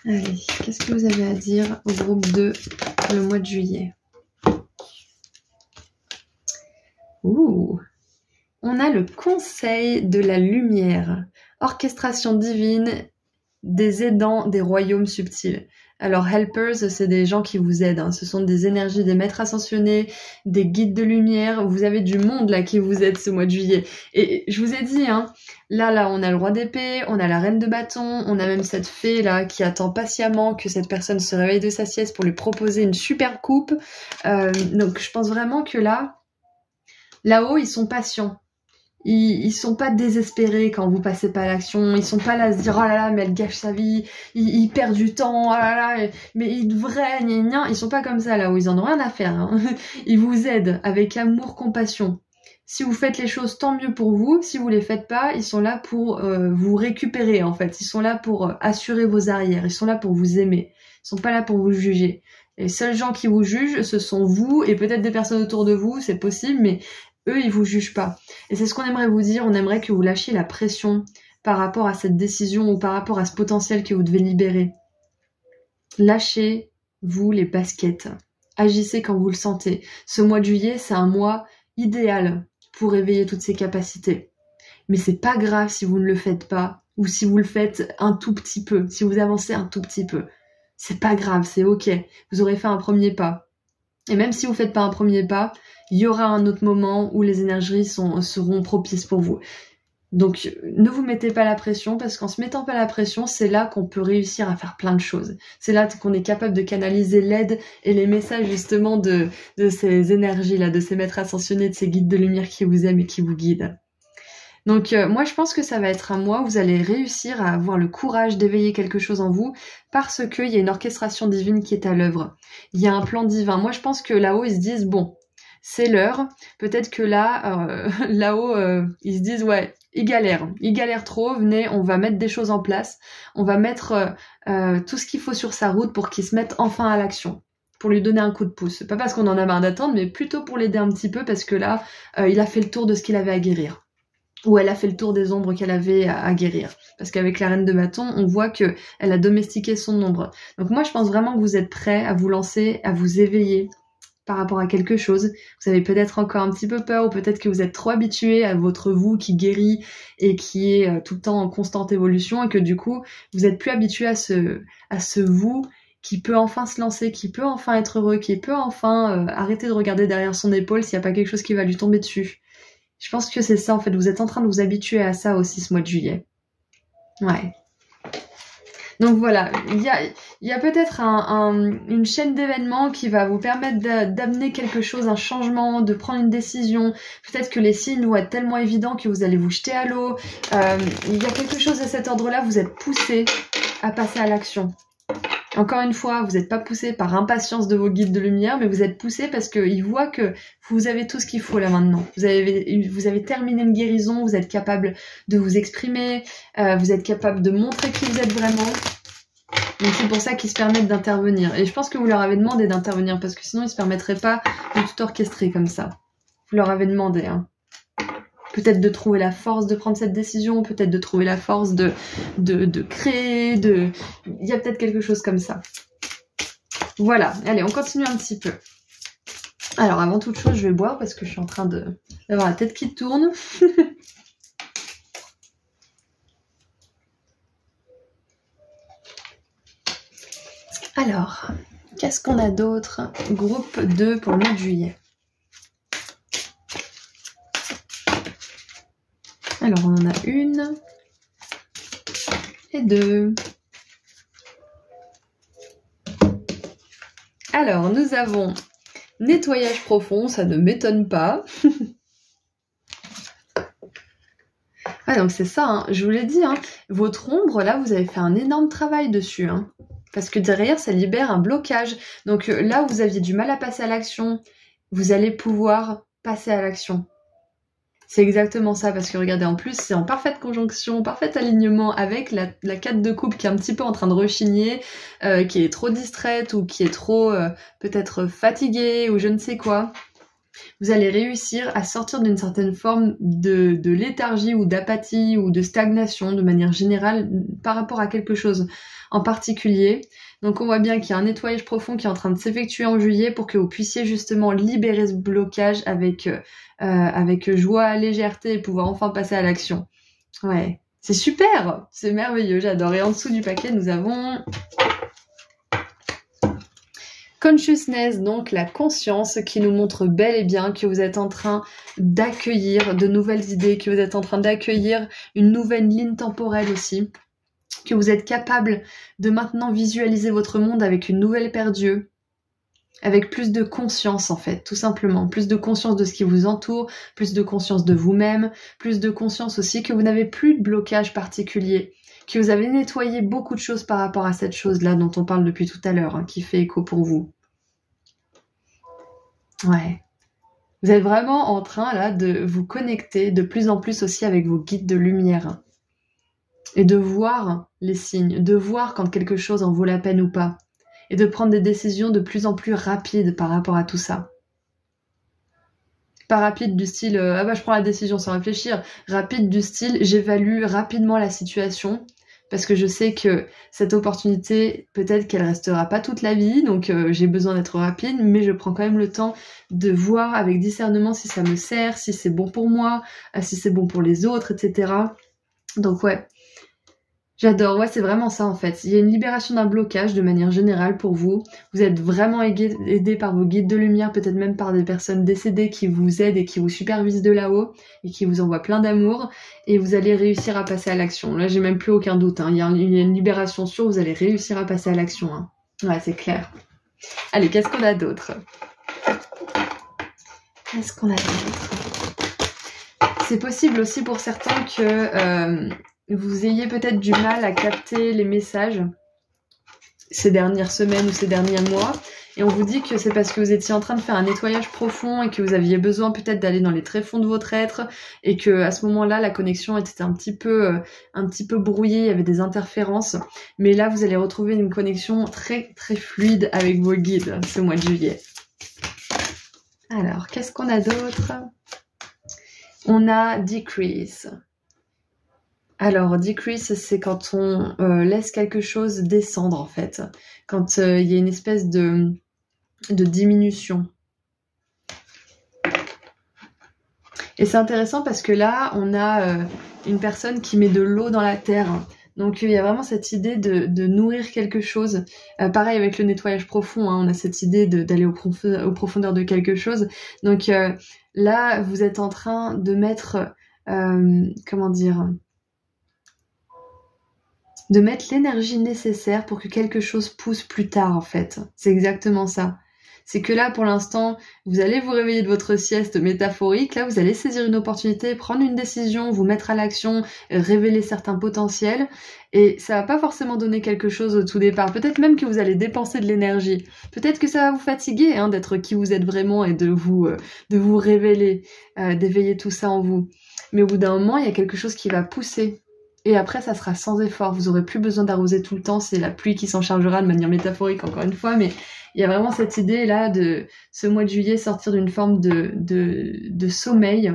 Allez, qu'est-ce que vous avez à dire au groupe 2 pour le mois de juillet? Ouh, on a le conseil de la lumière, orchestration divine des aidants des royaumes subtils. Alors, helpers, c'est des gens qui vous aident. Hein. Ce sont des énergies, des maîtres ascensionnés, des guides de lumière. Vous avez du monde là qui vous aide ce mois de juillet. Et je vous ai dit, hein, là, on a le roi d'épée, on a la reine de bâton, on a même cette fée là qui attend patiemment que cette personne se réveille de sa sieste pour lui proposer une super coupe. Donc, je pense vraiment que là-haut, ils sont patients. Ils sont pas désespérés quand vous passez pas à l'action, ils sont pas là à se dire oh là là mais elle gâche sa vie, il perd du temps, oh là là mais il devrait, gna gna. Ils sont pas comme ça là où ils en ont rien à faire. Hein. Ils vous aident avec amour, compassion. Si vous faites les choses, tant mieux pour vous. Si vous les faites pas, ils sont là pour vous récupérer en fait. Ils sont là pour assurer vos arrières. Ils sont là pour vous aimer. Ils sont pas là pour vous juger. Les seuls gens qui vous jugent, ce sont vous et peut-être des personnes autour de vous, c'est possible, mais eux, ils vous jugent pas. Et c'est ce qu'on aimerait vous dire. On aimerait que vous lâchiez la pression par rapport à cette décision ou par rapport à ce potentiel que vous devez libérer. Lâchez-vous les baskets. Agissez quand vous le sentez. Ce mois de juillet, c'est un mois idéal pour éveiller toutes ces capacités. Mais c'est pas grave si vous ne le faites pas ou si vous le faites un tout petit peu, si vous avancez un tout petit peu. C'est pas grave, c'est ok. Vous aurez fait un premier pas. Et même si vous faites pas un premier pas, il y aura un autre moment où les énergies seront propices pour vous. Donc, ne vous mettez pas la pression, parce qu'en se mettant pas la pression, c'est là qu'on peut réussir à faire plein de choses. C'est là qu'on est capable de canaliser l'aide et les messages, justement, de ces énergies-là, de ces maîtres ascensionnés, de ces guides de lumière qui vous aiment et qui vous guident. Donc, moi, je pense que ça va être un mois où vous allez réussir à avoir le courage d'éveiller quelque chose en vous, parce qu'il y a une orchestration divine qui est à l'œuvre. Il y a un plan divin. Moi, je pense que là-haut, ils se disent, bon, c'est l'heure. Peut-être que là-haut, ils se disent, ouais, ils galèrent trop, venez, on va mettre des choses en place, on va mettre tout ce qu'il faut sur sa route pour qu'ils se mettent enfin à l'action, pour lui donner un coup de pouce. Pas parce qu'on en a marre d'attendre, mais plutôt pour l'aider un petit peu parce que là, il a fait le tour de ce qu'il avait à guérir. Ou elle a fait le tour des ombres qu'elle avait à guérir. Parce qu'avec la reine de bâton, on voit que elle a domestiqué son ombre. Donc moi, je pense vraiment que vous êtes prêts à vous lancer, à vous éveiller par rapport à quelque chose. Vous avez peut-être encore un petit peu peur, ou peut-être que vous êtes trop habitué à votre vous qui guérit et qui est tout le temps en constante évolution, et que du coup, vous êtes plus habitué à ce vous qui peut enfin se lancer, qui peut enfin être heureux, qui peut enfin arrêter de regarder derrière son épaule s'il n'y a pas quelque chose qui va lui tomber dessus. Je pense que c'est ça en fait, vous êtes en train de vous habituer à ça aussi ce mois de juillet. Ouais. Donc voilà, il y a peut-être une chaîne d'événements qui va vous permettre d'amener quelque chose, un changement, de prendre une décision. Peut-être que les signes vont être tellement évidents que vous allez vous jeter à l'eau. Il y a quelque chose de cet ordre-là, vous êtes poussé à passer à l'action. Encore une fois, vous n'êtes pas poussé par impatience de vos guides de lumière, mais vous êtes poussé parce qu'ils voient que vous avez tout ce qu'il faut là maintenant. Vous avez terminé une guérison, vous êtes capable de vous exprimer, vous êtes capable de montrer qui vous êtes vraiment. Donc c'est pour ça qu'ils se permettent d'intervenir. Et je pense que vous leur avez demandé d'intervenir, parce que sinon ils se permettraient pas de tout orchestrer comme ça. Vous leur avez demandé, hein. Peut-être de trouver la force de prendre cette décision, peut-être de trouver la force de créer, il y a peut-être quelque chose comme ça. Voilà, allez, on continue un petit peu. Alors avant toute chose, je vais boire parce que je suis en train d'avoir la tête qui tourne. Alors, qu'est-ce qu'on a d'autre? Groupe 2 pour le mois de juillet. Alors, on en a une et deux. Alors, nous avons nettoyage profond, ça ne m'étonne pas. Ah, donc c'est ça, hein. Je vous l'ai dit, hein. Votre ombre, là, vous avez fait un énorme travail dessus, hein. Parce que derrière, ça libère un blocage. Donc là où vous aviez du mal à passer à l'action, vous allez pouvoir passer à l'action. C'est exactement ça, parce que regardez, en plus, c'est en parfaite conjonction, parfait alignement avec la 4 de coupe qui est un petit peu en train de rechigner, qui est trop distraite ou qui est trop peut-être fatiguée ou je ne sais quoi. Vous allez réussir à sortir d'une certaine forme de léthargie ou d'apathie ou de stagnation de manière générale par rapport à quelque chose en particulier. Donc on voit bien qu'il y a un nettoyage profond qui est en train de s'effectuer en juillet pour que vous puissiez justement libérer ce blocage avec joie, légèreté et pouvoir enfin passer à l'action. Ouais, c'est super, c'est merveilleux, j'adore. Et en dessous du paquet, nous avons Consciousness, donc la conscience qui nous montre bel et bien que vous êtes en train d'accueillir de nouvelles idées, que vous êtes en train d'accueillir une nouvelle ligne temporelle aussi, que vous êtes capable de maintenant visualiser votre monde avec une nouvelle paire d'yeux, avec plus de conscience en fait, tout simplement, plus de conscience de ce qui vous entoure, plus de conscience de vous-même, plus de conscience aussi que vous n'avez plus de blocage particulier, que vous avez nettoyé beaucoup de choses par rapport à cette chose-là dont on parle depuis tout à l'heure, hein, qui fait écho pour vous. Ouais. Vous êtes vraiment en train là de vous connecter de plus en plus aussi avec vos guides de lumière. Et de voir les signes, de voir quand quelque chose en vaut la peine ou pas. Et de prendre des décisions de plus en plus rapides par rapport à tout ça. Pas rapide du style ah bah je prends la décision sans réfléchir, rapide du style j'évalue rapidement la situation parce que je sais que cette opportunité peut-être qu'elle restera pas toute la vie, donc j'ai besoin d'être rapide, mais je prends quand même le temps de voir avec discernement si ça me sert, si c'est bon pour moi, si c'est bon pour les autres, etc. Donc ouais, j'adore, ouais, c'est vraiment ça en fait. Il y a une libération d'un blocage de manière générale pour vous. Vous êtes vraiment aidé par vos guides de lumière, peut-être même par des personnes décédées qui vous aident et qui vous supervisent de là-haut et qui vous envoient plein d'amour. Et vous allez réussir à passer à l'action. Là, j'ai même plus aucun doute, hein. Il y a une libération sûre, vous allez réussir à passer à l'action, hein. Ouais, c'est clair. Allez, qu'est-ce qu'on a d'autre? Qu'est-ce qu'on a d'autre? C'est possible aussi pour certains que vous ayez peut-être du mal à capter les messages ces dernières semaines ou ces derniers mois Et on vous dit que c'est parce que vous étiez en train de faire un nettoyage profond et que vous aviez besoin peut-être d'aller dans les tréfonds de votre être et que à ce moment-là, la connexion était un petit peu brouillée, il y avait des interférences. Mais là, vous allez retrouver une connexion très très fluide avec vos guides ce mois de juillet. Alors, qu'est-ce qu'on a d'autre? On a Decrease. Alors, decrease, c'est quand on laisse quelque chose descendre, en fait. Quand il y a une espèce de diminution. Et c'est intéressant parce que là, on a une personne qui met de l'eau dans la terre. Donc, il y a vraiment cette idée de nourrir quelque chose. Pareil avec le nettoyage profond, hein, on a cette idée d'aller aux profondeurs de quelque chose. Donc, là, vous êtes en train de mettre... comment dire, de mettre l'énergie nécessaire pour que quelque chose pousse plus tard, en fait. C'est exactement ça. C'est que là, pour l'instant, vous allez vous réveiller de votre sieste métaphorique. Là, vous allez saisir une opportunité, prendre une décision, vous mettre à l'action, révéler certains potentiels. Et ça va pas forcément donner quelque chose au tout départ. Peut-être même que vous allez dépenser de l'énergie. Peut-être que ça va vous fatiguer, hein, d'être qui vous êtes vraiment et de vous révéler, d'éveiller tout ça en vous. Mais au bout d'un moment, il y a quelque chose qui va pousser. Et après, ça sera sans effort. Vous aurez plus besoin d'arroser tout le temps. C'est la pluie qui s'en chargera de manière métaphorique, encore une fois. Mais il y a vraiment cette idée-là de ce mois de juillet sortir d'une forme de sommeil,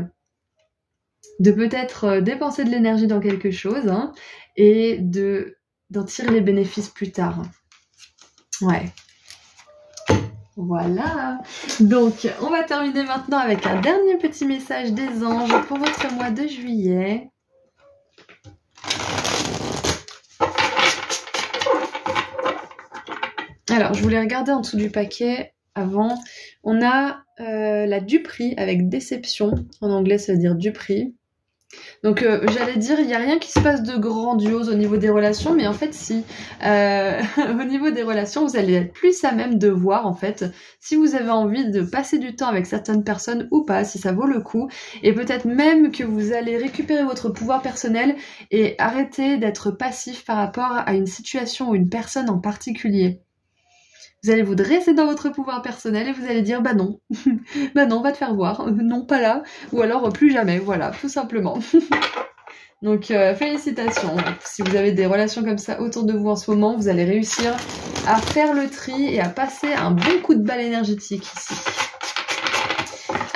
de peut-être dépenser de l'énergie dans quelque chose, hein, et d'en tirer les bénéfices plus tard. Ouais. Voilà. Donc, on va terminer maintenant avec un dernier petit message des anges pour votre mois de juillet. Alors, je voulais regarder en dessous du paquet avant. On a la Duperie avec déception. En anglais, ça veut dire Duperie. Donc, j'allais dire, il n'y a rien qui se passe de grandiose au niveau des relations, mais en fait, si. Au niveau des relations, vous allez être plus à même de voir, en fait, si vous avez envie de passer du temps avec certaines personnes ou pas, si ça vaut le coup. Et peut-être même que vous allez récupérer votre pouvoir personnel et arrêter d'être passif par rapport à une situation ou une personne en particulier. Vous allez vous dresser dans votre pouvoir personnel et vous allez dire bah non, bah non, va te faire voir, non pas là, ou alors plus jamais, voilà, tout simplement. Donc félicitations, si vous avez des relations comme ça autour de vous en ce moment, vous allez réussir à faire le tri et à passer un bon coup de balle énergétique ici.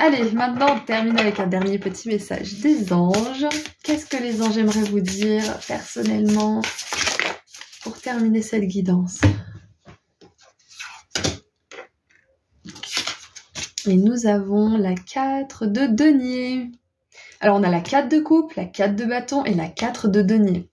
Allez, maintenant on termine avec un dernier petit message des anges. Qu'est-ce que les anges aimeraient vous dire personnellement pour terminer cette guidance ? Et nous avons la 4 de denier. Alors, on a la 4 de coupe, la 4 de bâton et la 4 de denier.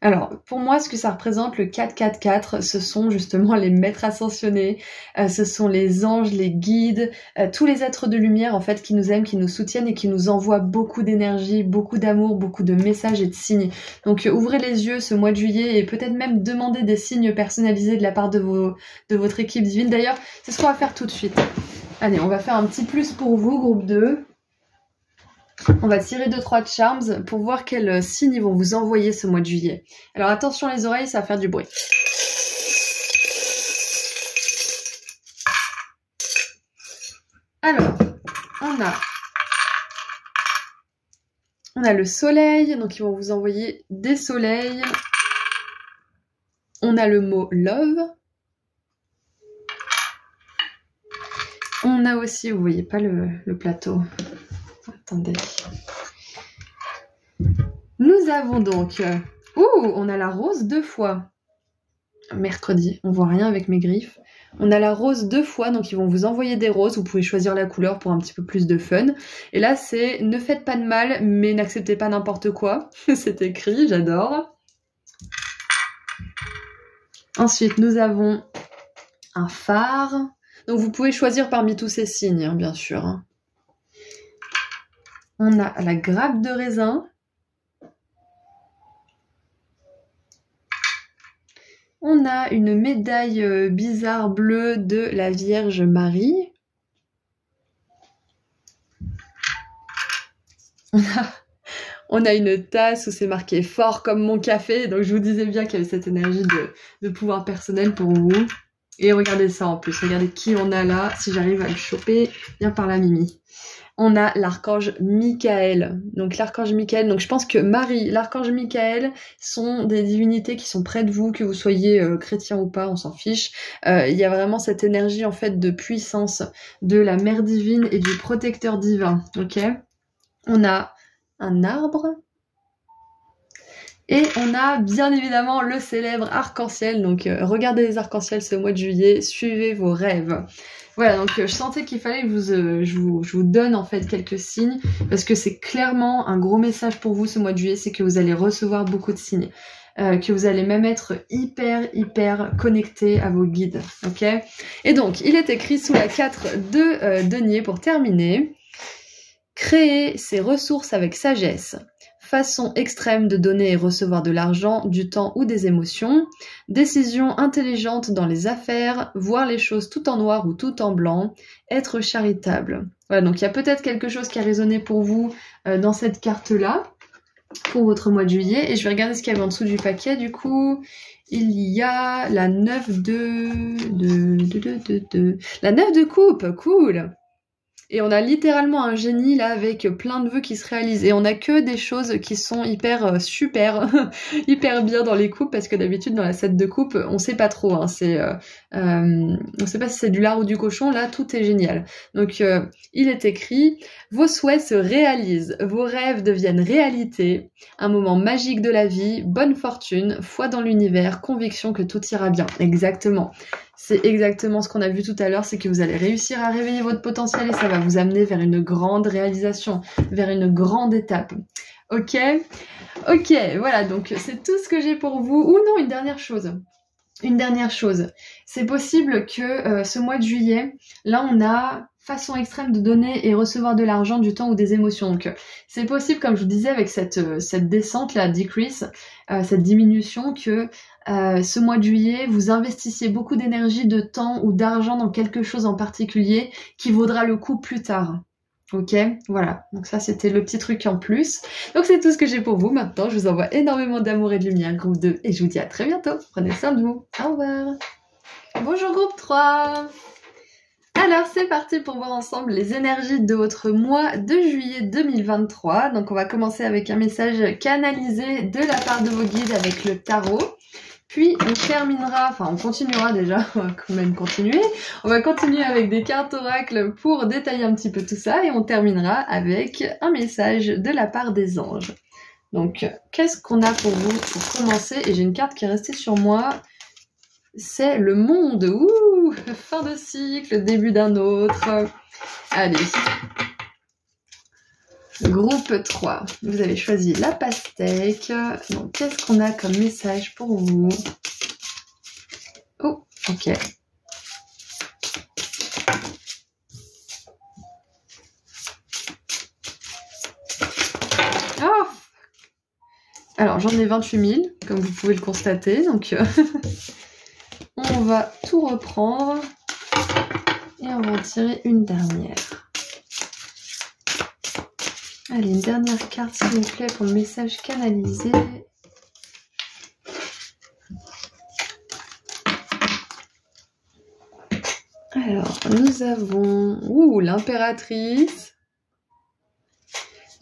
Alors, pour moi, ce que ça représente, le 4-4-4, ce sont justement les maîtres ascensionnés, ce sont les anges, les guides, tous les êtres de lumière, en fait, qui nous aiment, qui nous soutiennent et qui nous envoient beaucoup d'énergie, beaucoup d'amour, beaucoup de messages et de signes. Donc, ouvrez les yeux ce mois de juillet et peut-être même demandez des signes personnalisés de la part de votre équipe divine. D'ailleurs, c'est ce qu'on va faire tout de suite. Allez, on va faire un petit plus pour vous, groupe 2. On va tirer 2-3 charms pour voir quels signes ils vont vous envoyer ce mois de juillet. Alors attention les oreilles, ça va faire du bruit. Alors, on a le soleil, donc ils vont vous envoyer des soleils. On a le mot love. On a aussi, vous voyez pas le plateau. Attendez. Nous avons donc... on a la rose 2 fois. Mercredi, on voit rien avec mes griffes. On a la rose 2 fois, donc ils vont vous envoyer des roses. Vous pouvez choisir la couleur pour un petit peu plus de fun. Et là, c'est ne faites pas de mal, mais n'acceptez pas n'importe quoi. C'est écrit, j'adore. Ensuite, nous avons un phare. Donc vous pouvez choisir parmi tous ces signes, hein, bien sûr. Hein. On a la grappe de raisin. On a une médaille bizarre bleue de la Vierge Marie. On a une tasse où c'est marqué fort comme mon café. Donc je vous disais bien qu'il y avait cette énergie de pouvoir personnel pour vous. Et regardez ça en plus, regardez qui on a là, si j'arrive à le choper, viens par là Mimi. On a l'archange Michael. Donc l'archange Michael, donc je pense que Marie, l'archange Michael sont des divinités qui sont près de vous, que vous soyez chrétien ou pas, on s'en fiche. Il y a vraiment cette énergie en fait de puissance de la mère divine et du protecteur divin, ok? On a un arbre. Et on a bien évidemment le célèbre arc-en-ciel, donc regardez les arcs-en-ciel ce mois de juillet, suivez vos rêves. Voilà, donc je sentais qu'il fallait que je vous donne en fait quelques signes, parce que c'est clairement un gros message pour vous ce mois de juillet, c'est que vous allez recevoir beaucoup de signes, que vous allez même être hyper connecté à vos guides, ok? Et donc, il est écrit sous la 4 de denier pour terminer, créer ses ressources avec sagesse. Façon extrême de donner et recevoir de l'argent, du temps ou des émotions, décision intelligente dans les affaires, voir les choses tout en noir ou tout en blanc, être charitable. Voilà, donc il y a peut-être quelque chose qui a résonné pour vous dans cette carte-là, pour votre mois de juillet, et je vais regarder ce qu'il y avait en dessous du paquet, du coup, il y a la 9 la 9 de coupe, cool! Et on a littéralement un génie là avec plein de vœux qui se réalisent. Et on a que des choses qui sont hyper super, hyper bien dans les coupes, parce que d'habitude dans la 7 de coupe, on sait pas trop. Hein, on sait pas si c'est du lard ou du cochon. Là, tout est génial. Donc, il est écrit « Vos souhaits se réalisent, vos rêves deviennent réalité, un moment magique de la vie, bonne fortune, foi dans l'univers, conviction que tout ira bien. » Exactement. C'est exactement ce qu'on a vu tout à l'heure, c'est que vous allez réussir à réveiller votre potentiel et ça va vous amener vers une grande réalisation, vers une grande étape. Ok, voilà, donc c'est tout ce que j'ai pour vous. Ou non, une dernière chose. C'est possible que ce mois de juillet, là on a façon extrême de donner et recevoir de l'argent, du temps ou des émotions. Donc c'est possible, comme je vous disais, avec cette descente, la decrease, cette diminution, que ce mois de juillet, vous investissiez beaucoup d'énergie, de temps ou d'argent dans quelque chose en particulier qui vaudra le coup plus tard. Ok, voilà. Donc ça, c'était le petit truc en plus. Donc c'est tout ce que j'ai pour vous. Maintenant, je vous envoie énormément d'amour et de lumière, groupe 2. Et je vous dis à très bientôt. Prenez soin de vous. Au revoir. Bonjour, groupe 3. Alors, c'est parti pour voir ensemble les énergies de votre mois de juillet 2023. Donc, on va commencer avec un message canalisé de la part de vos guides avec le tarot. Puis on terminera, enfin on continuera déjà, on va quand même continuer. On va continuer avec des cartes oracles pour détailler un petit peu tout ça et on terminera avec un message de la part des anges. Donc qu'est-ce qu'on a pour vous pour commencer? Et j'ai une carte qui est restée sur moi. C'est le monde. Ouh, fin de cycle, début d'un autre. Allez. Groupe 3, vous avez choisi la pastèque. Donc, qu'est-ce qu'on a comme message pour vous? Oh, ok. Oh, alors, j'en ai 28 000, comme vous pouvez le constater. Donc, on va tout reprendre. Et on va en tirer une dernière. Allez, une dernière carte, s'il vous plaît, pour le message canalisé. Alors, nous avons l'impératrice.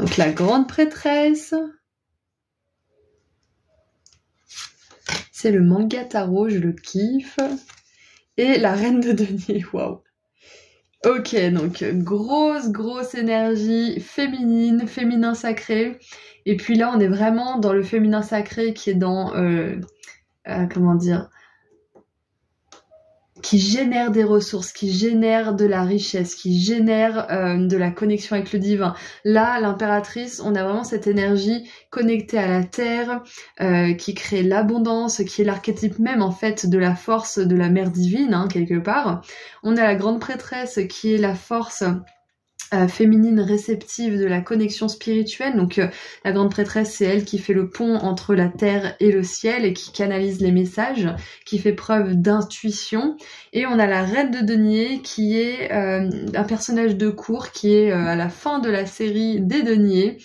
Donc, la grande prêtresse. C'est le manga tarot, je le kiffe. Et la reine de denier, waouh. Ok, donc grosse énergie féminine, féminin sacré. Et puis là, on est vraiment dans le féminin sacré qui est dans, comment dire, qui génère des ressources, qui génère de la richesse, qui génère de la connexion avec le divin. Là, l'impératrice, on a vraiment cette énergie connectée à la terre, qui crée l'abondance, qui est l'archétype même en fait de la force de la mère divine, hein, quelque part. On a la grande prêtresse qui est la force féminine réceptive de la connexion spirituelle. Donc la grande prêtresse, c'est elle qui fait le pont entre la terre et le ciel et qui canalise les messages, qui fait preuve d'intuition. Et on a la reine de denier qui est un personnage de cour qui est à la fin de la série des deniers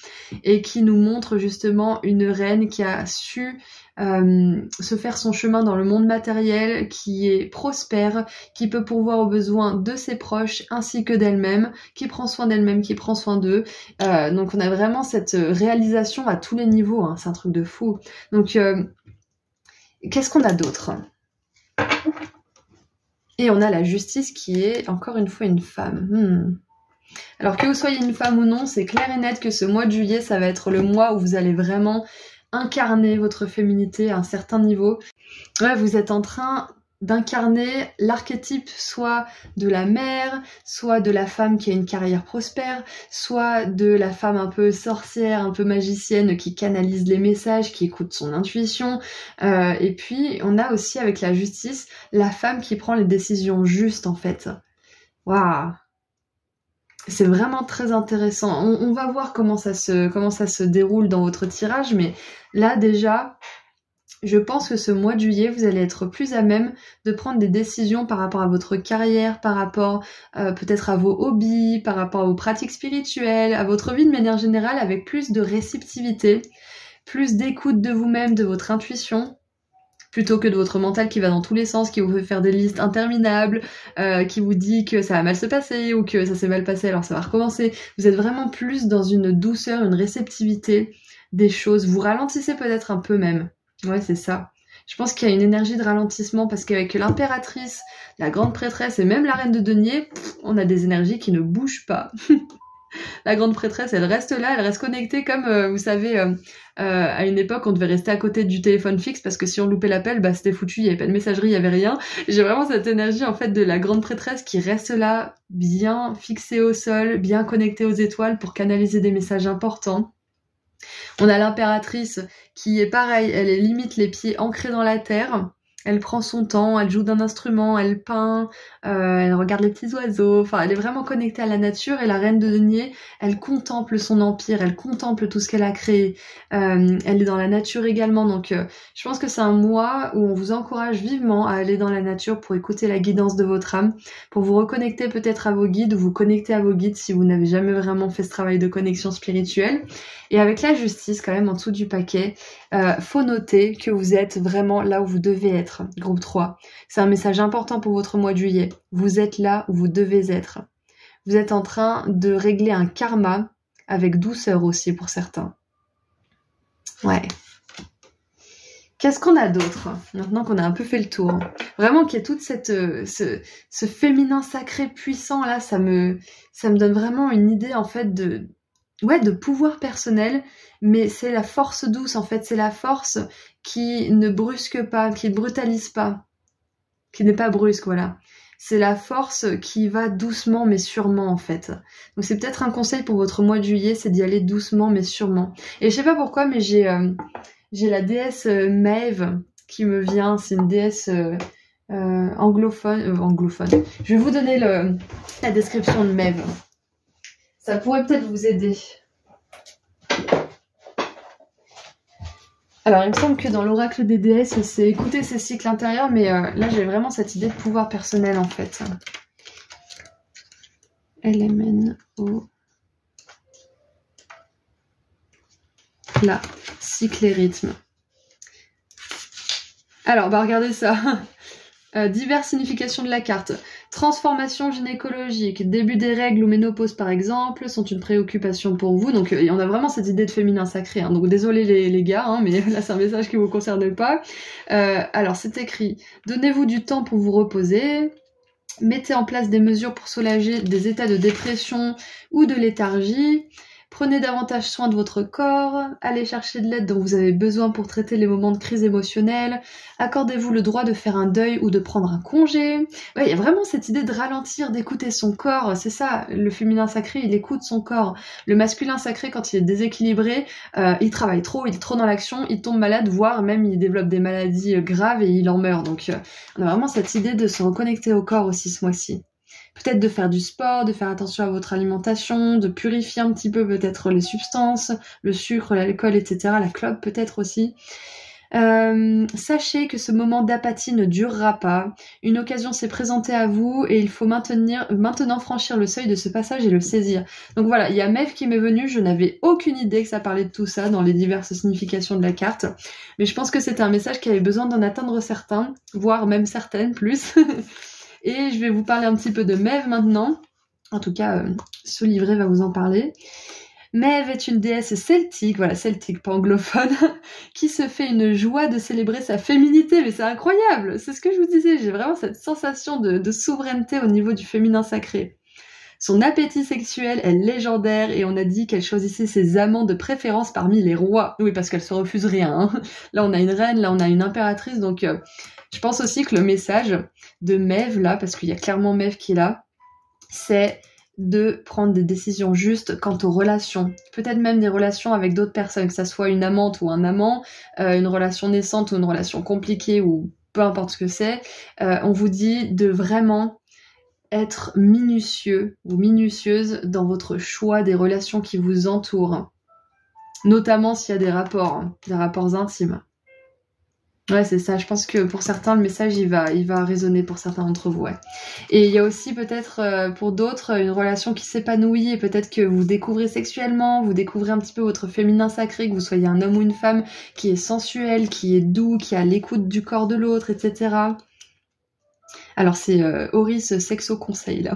et qui nous montre justement une reine qui a su se faire son chemin dans le monde matériel, qui est prospère, qui peut pourvoir aux besoins de ses proches ainsi que d'elle-même, qui prend soin d'elle-même, qui prend soin d'eux. Donc on a vraiment cette réalisation à tous les niveaux, hein, c'est un truc de fou. Donc qu'est-ce qu'on a d'autre ? Et on a la justice qui est encore une fois une femme. Alors que vous soyez une femme ou non, c'est clair et net que ce mois de juillet, ça va être le mois où vous allez vraiment incarner votre féminité à un certain niveau. Ouais, vous êtes en train d'incarner l'archétype soit de la mère, soit de la femme qui a une carrière prospère, soit de la femme un peu sorcière, un peu magicienne qui canalise les messages, qui écoute son intuition. Et puis on a aussi avec la justice, la femme qui prend les décisions justes en fait. Waouh! C'est vraiment très intéressant. On va voir comment ça se déroule dans votre tirage, mais là déjà, je pense que ce mois de juillet, vous allez être plus à même de prendre des décisions par rapport à votre carrière, par rapport peut-être à vos hobbies, par rapport à vos pratiques spirituelles, à votre vie de manière générale, avec plus de réceptivité, plus d'écoute de vous-même, de votre intuition, plutôt que de votre mental qui va dans tous les sens, qui vous fait faire des listes interminables, qui vous dit que ça va mal se passer ou que ça s'est mal passé alors ça va recommencer. Vous êtes vraiment plus dans une douceur, une réceptivité des choses. Vous ralentissez peut-être un peu même. Ouais, c'est ça. Je pense qu'il y a une énergie de ralentissement parce qu'avec l'impératrice, la grande prêtresse et même la reine de denier, on a des énergies qui ne bougent pas. La grande prêtresse, elle reste là, elle reste connectée comme, vous savez, à une époque, on devait rester à côté du téléphone fixe parce que si on loupait l'appel, bah c'était foutu, il n'y avait pas de messagerie, il n'y avait rien. J'ai vraiment cette énergie en fait de la grande prêtresse qui reste là, bien fixée au sol, bien connectée aux étoiles pour canaliser des messages importants. On a l'impératrice qui est pareil, elle est limite les pieds ancrés dans la terre. Elle prend son temps, elle joue d'un instrument, elle peint, elle regarde les petits oiseaux, enfin elle est vraiment connectée à la nature. Et la reine de denier, elle contemple son empire, elle contemple tout ce qu'elle a créé, elle est dans la nature également. Donc je pense que c'est un mois où on vous encourage vivement à aller dans la nature pour écouter la guidance de votre âme, pour vous reconnecter peut-être à vos guides ou vous connecter à vos guides si vous n'avez jamais vraiment fait ce travail de connexion spirituelle. Et avec la justice quand même en dessous du paquet, faut noter que vous êtes vraiment là où vous devez être. Groupe 3, c'est un message important pour votre mois de juillet. Vous êtes là où vous devez être. Vous êtes en train de régler un karma avec douceur aussi pour certains. Ouais. Qu'est-ce qu'on a d'autre maintenant qu'on a un peu fait le tour? Vraiment qu'il y ait toute cette ce féminin sacré puissant là, ça me donne vraiment une idée en fait de pouvoir personnel, mais c'est la force douce en fait, c'est la force qui ne brusque pas, qui ne brutalise pas, qui n'est pas brusque, voilà. C'est la force qui va doucement mais sûrement en fait. Donc c'est peut-être un conseil pour votre mois de juillet, c'est d'y aller doucement mais sûrement. Et je sais pas pourquoi, mais j'ai la déesse Maeve qui me vient, c'est une déesse anglophone. Je vais vous donner la description de Maeve. Ça pourrait peut-être vous aider. Alors, il me semble que dans l'oracle des déesses, c'est écouter ses cycles intérieurs, mais là, j'ai vraiment cette idée de pouvoir personnel, en fait. LMNO. Là, cycle et rythme. Alors, bah regardez ça. Diverses significations de la carte. Transformation gynécologique, début des règles ou ménopause par exemple, sont une préoccupation pour vous. Donc on a vraiment cette idée de féminin sacré. Hein. Donc désolé les gars, hein, mais là c'est un message qui vous concerne pas. Alors c'est écrit, donnez-vous du temps pour vous reposer. Mettez en place des mesures pour soulager des états de dépression ou de léthargie. Prenez davantage soin de votre corps, allez chercher de l'aide dont vous avez besoin pour traiter les moments de crise émotionnelle, accordez-vous le droit de faire un deuil ou de prendre un congé. Ouais, il y a vraiment cette idée de ralentir, d'écouter son corps, c'est ça, le féminin sacré, il écoute son corps. Le masculin sacré, quand il est déséquilibré, il travaille trop, il est trop dans l'action, il tombe malade, voire même il développe des maladies graves et il en meurt. Donc on a vraiment cette idée de se reconnecter au corps aussi ce mois-ci. Peut-être de faire du sport, de faire attention à votre alimentation, de purifier un petit peu peut-être les substances, le sucre, l'alcool, etc. La clope peut-être aussi. Sachez que ce moment d'apathie ne durera pas. Une occasion s'est présentée à vous et il faut maintenant franchir le seuil de ce passage et le saisir. Donc voilà, il y a Mev qui m'est venu, je n'avais aucune idée que ça parlait de tout ça dans les diverses significations de la carte. Mais je pense que c'était un message qui avait besoin d'en atteindre certains, voire même certaines plus. Et je vais vous parler un petit peu de Mev maintenant. En tout cas, ce livret va vous en parler. Mev est une déesse celtique, voilà, celtique, pas anglophone, qui se fait une joie de célébrer sa féminité, mais c'est incroyable, c'est ce que je vous disais, j'ai vraiment cette sensation de souveraineté au niveau du féminin sacré. Son appétit sexuel est légendaire et on a dit qu'elle choisissait ses amants de préférence parmi les rois. Oui, parce qu'elle se refuse rien, hein. Là on a une reine, là on a une impératrice, donc je pense aussi que le message de Mev, là, parce qu'il y a clairement Mev qui est là, c'est de prendre des décisions justes quant aux relations, peut-être même des relations avec d'autres personnes, que ça soit une amante ou un amant, une relation naissante ou une relation compliquée ou peu importe ce que c'est, on vous dit de vraiment être minutieux ou minutieuse dans votre choix des relations qui vous entourent, notamment s'il y a des rapports intimes. Ouais, c'est ça. Je pense que pour certains, le message, il va résonner pour certains d'entre vous, ouais. Et il y a aussi peut-être pour d'autres une relation qui s'épanouit et peut-être que vous découvrez sexuellement, vous découvrez un petit peu votre féminin sacré, que vous soyez un homme ou une femme qui est sensuel, qui est doux, qui a l'écoute du corps de l'autre, etc. Alors c'est Horis Sexo Conseil là.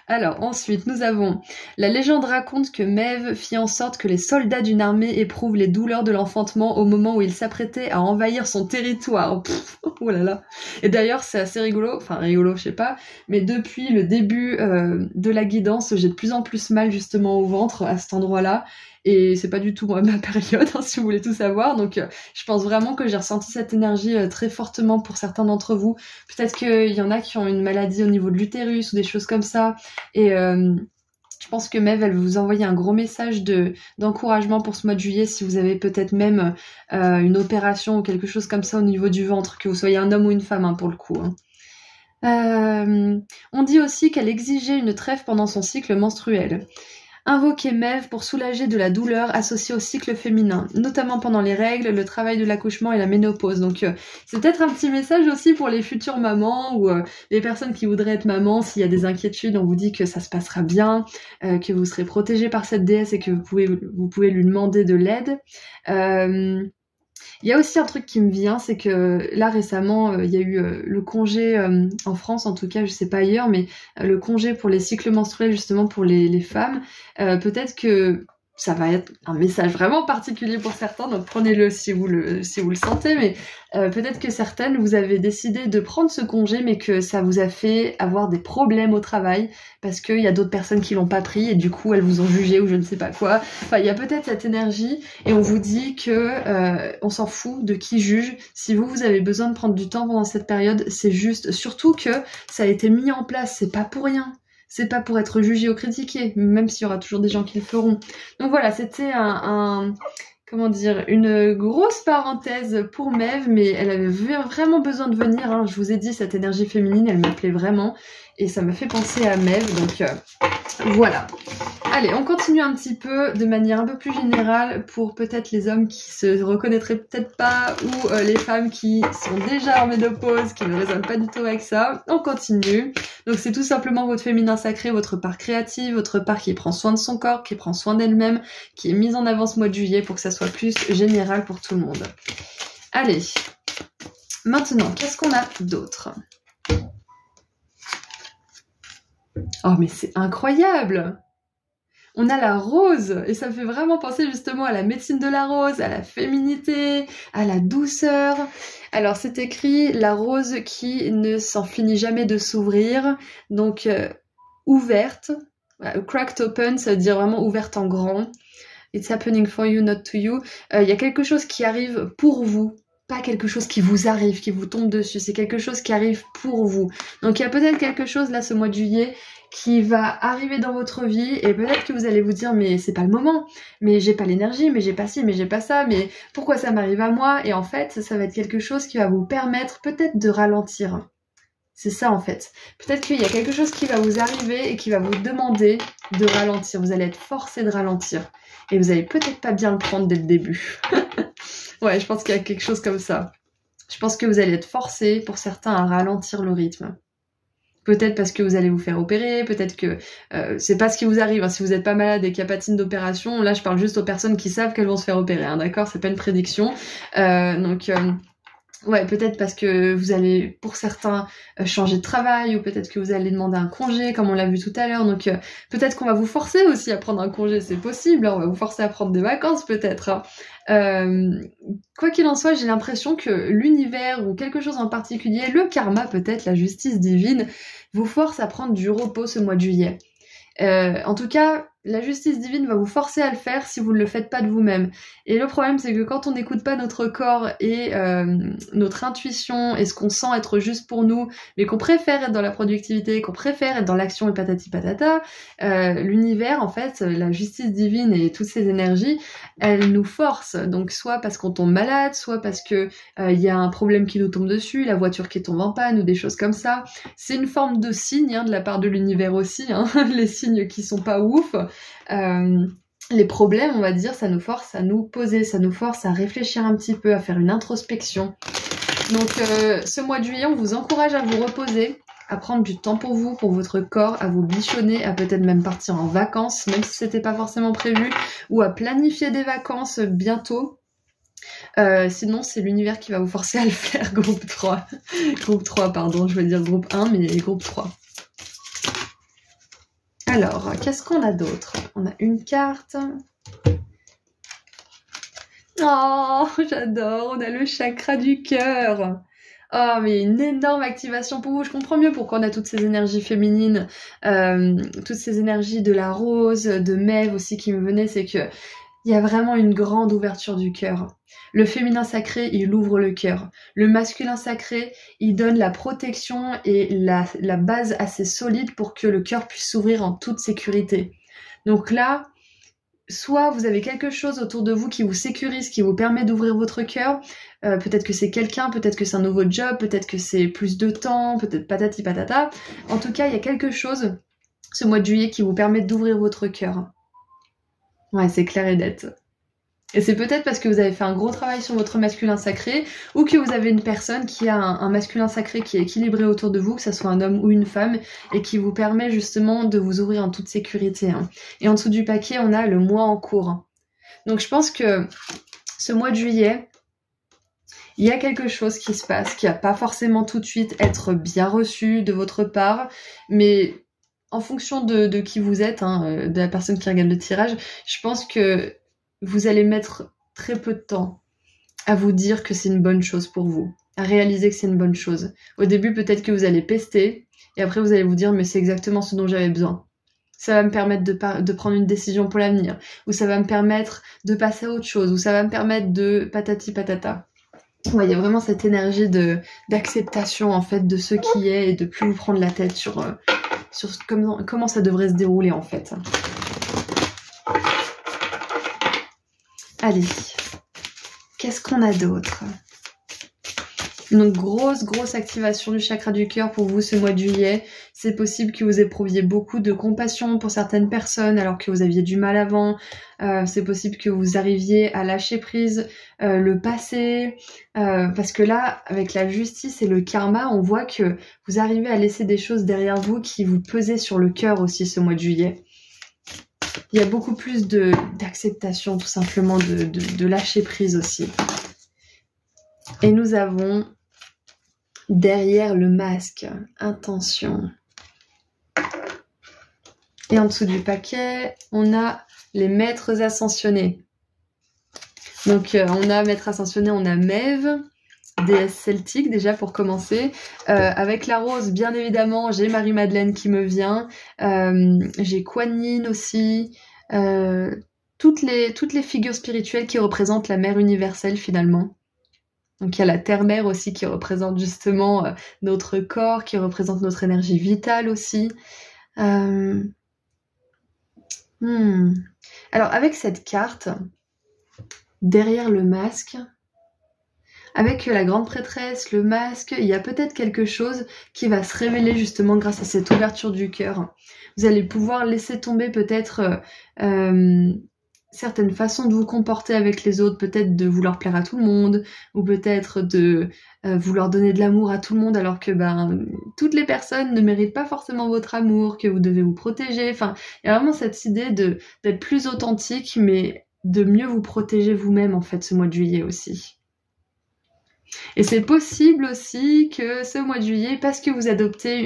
Alors ensuite nous avons la légende raconte que Mev fit en sorte que les soldats d'une armée éprouvent les douleurs de l'enfantement au moment où ils s'apprêtaient à envahir son territoire. Oh là là. Et d'ailleurs c'est assez rigolo, enfin rigolo je sais pas, mais depuis le début de la guidance j'ai de plus en plus mal justement au ventre à cet endroit-là. Et c'est pas du tout moi ma période, hein, si vous voulez tout savoir. Donc je pense vraiment que j'ai ressenti cette énergie très fortement pour certains d'entre vous. Peut-être qu'il y en a qui ont une maladie au niveau de l'utérus ou des choses comme ça. Et je pense que Mev, elle va vous envoyer un gros message d'encouragement pour ce mois de juillet si vous avez peut-être même une opération ou quelque chose comme ça au niveau du ventre, que vous soyez un homme ou une femme hein, pour le coup. Hein. On dit aussi qu'elle exigeait une trêve pendant son cycle menstruel. Invoquer Mev pour soulager de la douleur associée au cycle féminin, notamment pendant les règles, le travail de l'accouchement et la ménopause. Donc c'est peut-être un petit message aussi pour les futures mamans ou les personnes qui voudraient être mamans. S'il y a des inquiétudes, on vous dit que ça se passera bien, que vous serez protégés par cette déesse et que vous pouvez lui demander de l'aide. Il y a aussi un truc qui me vient, c'est que là récemment, il y a eu le congé, en France en tout cas, je sais pas ailleurs, mais le congé pour les cycles menstruels justement pour les femmes. Peut-être que ça va être un message vraiment particulier pour certains, donc prenez-le si vous le sentez, mais peut-être que certaines, vous avez décidé de prendre ce congé, mais que ça vous a fait avoir des problèmes au travail, parce qu'il y a d'autres personnes qui l'ont pas pris, et du coup, elles vous ont jugé ou je ne sais pas quoi. Enfin, il y a peut-être cette énergie, et on vous dit que on s'en fout de qui juge. Si vous avez besoin de prendre du temps pendant cette période, c'est juste. Surtout que ça a été mis en place, c'est pas pour rien. C'est pas pour être jugé ou critiqué, même s'il y aura toujours des gens qui le feront. Donc voilà, c'était comment dire, une grosse parenthèse pour Mev, mais elle avait vraiment besoin de venir. Hein. Je vous ai dit, cette énergie féminine, elle m'appelait vraiment. Et ça m'a fait penser à Mev, donc voilà. Allez, on continue un petit peu de manière un peu plus générale pour peut-être les hommes qui se reconnaîtraient peut-être pas ou les femmes qui sont déjà en ménopause, qui ne résonnent pas du tout avec ça. On continue. Donc c'est tout simplement votre féminin sacré, votre part créative, votre part qui prend soin de son corps, qui prend soin d'elle-même, qui est mise en avant ce mois de juillet pour que ça soit plus général pour tout le monde. Allez, maintenant, qu'est-ce qu'on a d'autre ? Oh mais c'est incroyable! On a la rose, et ça me fait vraiment penser justement à la médecine de la rose, à la féminité, à la douceur. Alors c'est écrit la rose qui ne s'en finit jamais de s'ouvrir, donc ouverte, cracked open, ça veut dire vraiment ouverte en grand. It's happening for you, not to you. Il y a quelque chose qui arrive pour vous. Pas quelque chose qui vous arrive, qui vous tombe dessus, c'est quelque chose qui arrive pour vous. Donc il y a peut-être quelque chose là ce mois de juillet qui va arriver dans votre vie et peut-être que vous allez vous dire mais c'est pas le moment, mais j'ai pas l'énergie, mais j'ai pas ci, mais j'ai pas ça, mais pourquoi ça m'arrive à moi? Et en fait ça va être quelque chose qui va vous permettre peut-être de ralentir. C'est ça en fait. Peut-être qu'il y a quelque chose qui va vous arriver et qui va vous demander de ralentir. Vous allez être forcé de ralentir et vous allez peut-être pas bien le prendre dès le début. Ouais, je pense qu'il y a quelque chose comme ça. Je pense que vous allez être forcé, pour certains, à ralentir le rythme. Peut-être parce que vous allez vous faire opérer, peut-être que c'est pas ce qui vous arrive. Hein. Si vous n'êtes pas malade et qu'il n'y a pas de signe d'opération, là je parle juste aux personnes qui savent qu'elles vont se faire opérer, hein, d'accord? C'est pas une prédiction. Ouais, peut-être parce que vous allez, pour certains, changer de travail, ou peut-être que vous allez demander un congé, comme on l'a vu tout à l'heure. Donc peut-être qu'on va vous forcer aussi à prendre un congé, c'est possible. Hein, on va vous forcer à prendre des vacances, peut-être. Hein. Quoi qu'il en soit, j'ai l'impression que l'univers, ou quelque chose en particulier, le karma peut-être, la justice divine, vous force à prendre du repos ce mois de juillet. En tout cas, la justice divine va vous forcer à le faire si vous ne le faites pas de vous-même. Et le problème, c'est que quand on n'écoute pas notre corps et notre intuition et ce qu'on sent être juste pour nous, mais qu'on préfère être dans la productivité, qu'on préfère être dans l'action et patati patata, l'univers, en fait, la justice divine et toutes ces énergies, elles nous forcent. Donc soit parce qu'on tombe malade, soit parce que y a un problème qui nous tombe dessus, la voiture qui tombe en panne ou des choses comme ça. C'est une forme de signe, hein, de la part de l'univers aussi, hein, les signes qui sont pas ouf. Les problèmes, on va dire, ça nous force à nous poser, ça nous force à réfléchir un petit peu, à faire une introspection. Donc ce mois de juillet, on vous encourage à vous reposer, à prendre du temps pour vous, pour votre corps, à vous bichonner, à peut-être même partir en vacances, même si c'était pas forcément prévu, ou à planifier des vacances bientôt. Sinon, c'est l'univers qui va vous forcer à le faire, groupe 3. Groupe 3, pardon, je veux dire groupe 1, mais groupe 3. Alors, qu'est-ce qu'on a d'autre? On a une carte. Oh, j'adore, on a le chakra du cœur. Oh, mais une énorme activation pour vous. Je comprends mieux pourquoi on a toutes ces énergies féminines, toutes ces énergies de la rose, de Mève aussi qui me venaient, c'est que il y a vraiment une grande ouverture du cœur. Le féminin sacré, il ouvre le cœur. Le masculin sacré, il donne la protection et la base assez solide pour que le cœur puisse s'ouvrir en toute sécurité. Donc là, soit vous avez quelque chose autour de vous qui vous sécurise, qui vous permet d'ouvrir votre cœur. Peut-être que c'est quelqu'un, peut-être que c'est un nouveau job, peut-être que c'est plus de temps, peut-être patati patata. En tout cas, il y a quelque chose, ce mois de juillet, qui vous permet d'ouvrir votre cœur. Ouais, c'est clair et net. Et c'est peut-être parce que vous avez fait un gros travail sur votre masculin sacré, ou que vous avez une personne qui a un masculin sacré qui est équilibré autour de vous, que ce soit un homme ou une femme, et qui vous permet justement de vous ouvrir en toute sécurité. Hein. Et en dessous du paquet, on a le mois en cours. Donc je pense que ce mois de juillet, il y a quelque chose qui se passe, qui va pas forcément tout de suite être bien reçu de votre part, mais en fonction de qui vous êtes, hein, de la personne qui regarde le tirage, je pense que vous allez mettre très peu de temps à vous dire que c'est une bonne chose pour vous, à réaliser que c'est une bonne chose. Au début, peut-être que vous allez pester, et après vous allez vous dire mais c'est exactement ce dont j'avais besoin. Ça va me permettre de prendre une décision pour l'avenir, ou ça va me permettre de passer à autre chose, ou ça va me permettre de patati patata. Ouais, il y a vraiment cette énergie d'acceptation en fait de ce qui est, et de plus vous prendre la tête sur comment ça devrait se dérouler en fait. Allez, qu'est-ce qu'on a d'autre? Donc grosse activation du chakra du cœur pour vous ce mois de juillet. C'est possible que vous éprouviez beaucoup de compassion pour certaines personnes alors que vous aviez du mal avant. C'est possible que vous arriviez à lâcher prise le passé. Parce que là, avec la justice et le karma, on voit que vous arrivez à laisser des choses derrière vous qui vous pesaient sur le cœur aussi ce mois de juillet. Il y a beaucoup plus d'acceptation tout simplement, de lâcher prise aussi. Et nous avons derrière le masque, intention. Et en dessous du paquet, on a les maîtres ascensionnés. Donc on a maître ascensionné, on a Mève, déesse celtique déjà pour commencer. Avec la rose, bien évidemment, j'ai Marie-Madeleine qui me vient. J'ai Kuan Yin aussi. Toutes les figures spirituelles qui représentent la mère universelle finalement. Donc il y a la terre-mère aussi qui représente justement notre corps, qui représente notre énergie vitale aussi. Alors avec cette carte, derrière le masque, avec la grande prêtresse, le masque, il y a peut-être quelque chose qui va se révéler justement grâce à cette ouverture du cœur. Vous allez pouvoir laisser tomber peut-être certaines façons de vous comporter avec les autres, peut-être de vouloir plaire à tout le monde, ou peut-être de vouloir donner de l'amour à tout le monde alors que toutes les personnes ne méritent pas forcément votre amour, que vous devez vous protéger. Enfin, il y a vraiment cette idée d'être plus authentique, mais de mieux vous protéger vous-même en fait ce mois de juillet aussi. Et c'est possible aussi que ce mois de juillet, parce que vous adoptez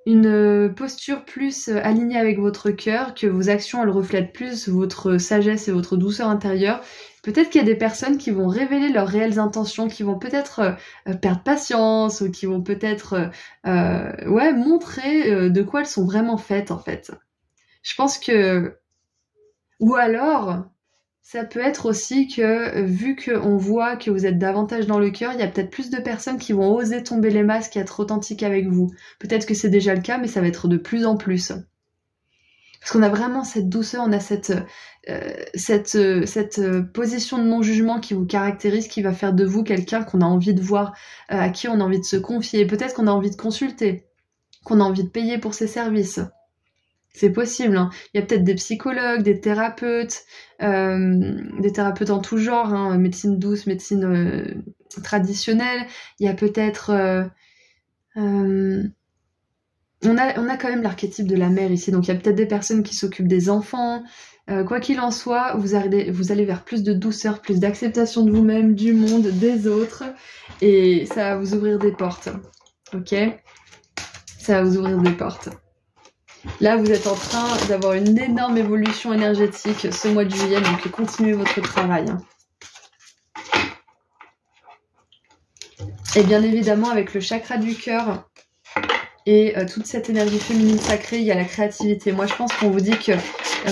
une posture plus alignée avec votre cœur, que vos actions elles reflètent plus votre sagesse et votre douceur intérieure. Peut-être qu'il y a des personnes qui vont révéler leurs réelles intentions, qui vont peut-être perdre patience ou qui vont peut-être montrer de quoi elles sont vraiment faites en fait. Je pense que... Ou alors, ça peut être aussi que, vu qu'on voit que vous êtes davantage dans le cœur, il y a peut-être plus de personnes qui vont oser tomber les masques et être authentiques avec vous. Peut-être que c'est déjà le cas, mais ça va être de plus en plus. Parce qu'on a vraiment cette douceur, on a cette position de non-jugement qui vous caractérise, qui va faire de vous quelqu'un qu'on a envie de voir, à qui on a envie de se confier. Peut-être qu'on a envie de consulter, qu'on a envie de payer pour ses services. C'est possible, hein. Il y a peut-être des psychologues, des thérapeutes en tout genre, hein, médecine douce, médecine traditionnelle. Il y a peut-être... on a quand même l'archétype de la mère ici, donc il y a peut-être des personnes qui s'occupent des enfants. Quoi qu'il en soit, vous allez vers plus de douceur, plus d'acceptation de vous-même, du monde, des autres, et ça va vous ouvrir des portes, ok? Ça va vous ouvrir des portes. Là, vous êtes en train d'avoir une énorme évolution énergétique ce mois de juillet, donc continuez votre travail. Et bien évidemment, avec le chakra du cœur et toute cette énergie féminine sacrée, il y a la créativité. Moi, je pense qu'on vous dit que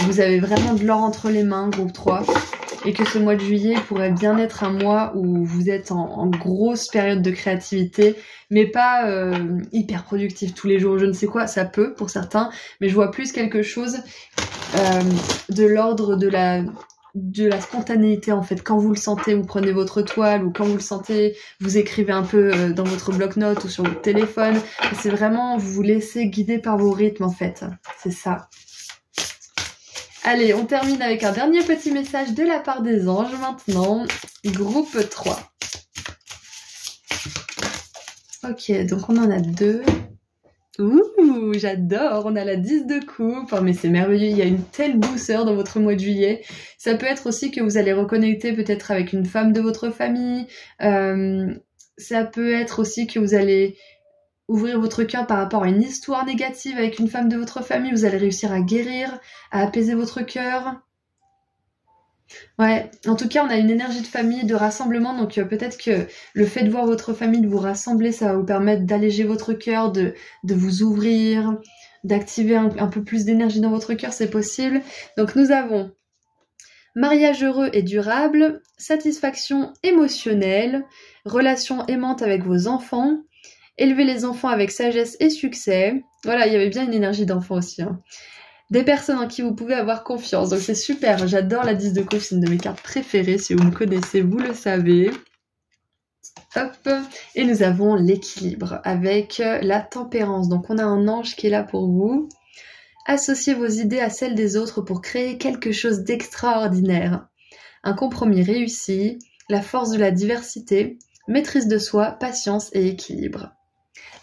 vous avez vraiment de l'or entre les mains, groupe 3, et que ce mois de juillet pourrait bien être un mois où vous êtes en grosse période de créativité, mais pas hyper productif tous les jours, je ne sais quoi, ça peut pour certains, mais je vois plus quelque chose de l'ordre de la spontanéité en fait. Quand vous le sentez, vous prenez votre toile, ou quand vous le sentez, vous écrivez un peu dans votre bloc-notes ou sur votre téléphone. C'est vraiment, vous vous laissez guider par vos rythmes en fait, c'est ça. Allez, on termine avec un dernier petit message de la part des anges maintenant. Groupe 3. Ok, donc on en a 2. Ouh, j'adore, on a la 10 de coupe. Oh, mais c'est merveilleux, il y a une telle douceur dans votre mois de juillet. Ça peut être aussi que vous allez reconnecter peut-être avec une femme de votre famille. Ça peut être aussi que vous allez ouvrir votre cœur par rapport à une histoire négative avec une femme de votre famille. Vous allez réussir à guérir, à apaiser votre cœur. Ouais, en tout cas, on a une énergie de famille, de rassemblement, donc peut-être que le fait de voir votre famille, de vous rassembler, ça va vous permettre d'alléger votre cœur, de vous ouvrir, d'activer un peu plus d'énergie dans votre cœur, c'est possible. Donc nous avons mariage heureux et durable, satisfaction émotionnelle, relation aimante avec vos enfants, élever les enfants avec sagesse et succès. Voilà, il y avait bien une énergie d'enfant aussi, hein. Des personnes en qui vous pouvez avoir confiance. Donc c'est super, j'adore la 10 de coupe, c'est une de mes cartes préférées. Si vous me connaissez, vous le savez. Hop. Et nous avons l'équilibre avec la tempérance. Donc on a un ange qui est là pour vous. Associez vos idées à celles des autres pour créer quelque chose d'extraordinaire. Un compromis réussi, la force de la diversité, maîtrise de soi, patience et équilibre.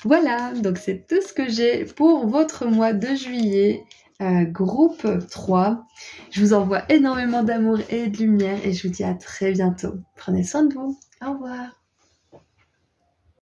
Voilà, donc c'est tout ce que j'ai pour votre mois de juillet. Groupe 3. Je vous envoie énormément d'amour et de lumière et je vous dis à très bientôt. Prenez soin de vous. Au revoir.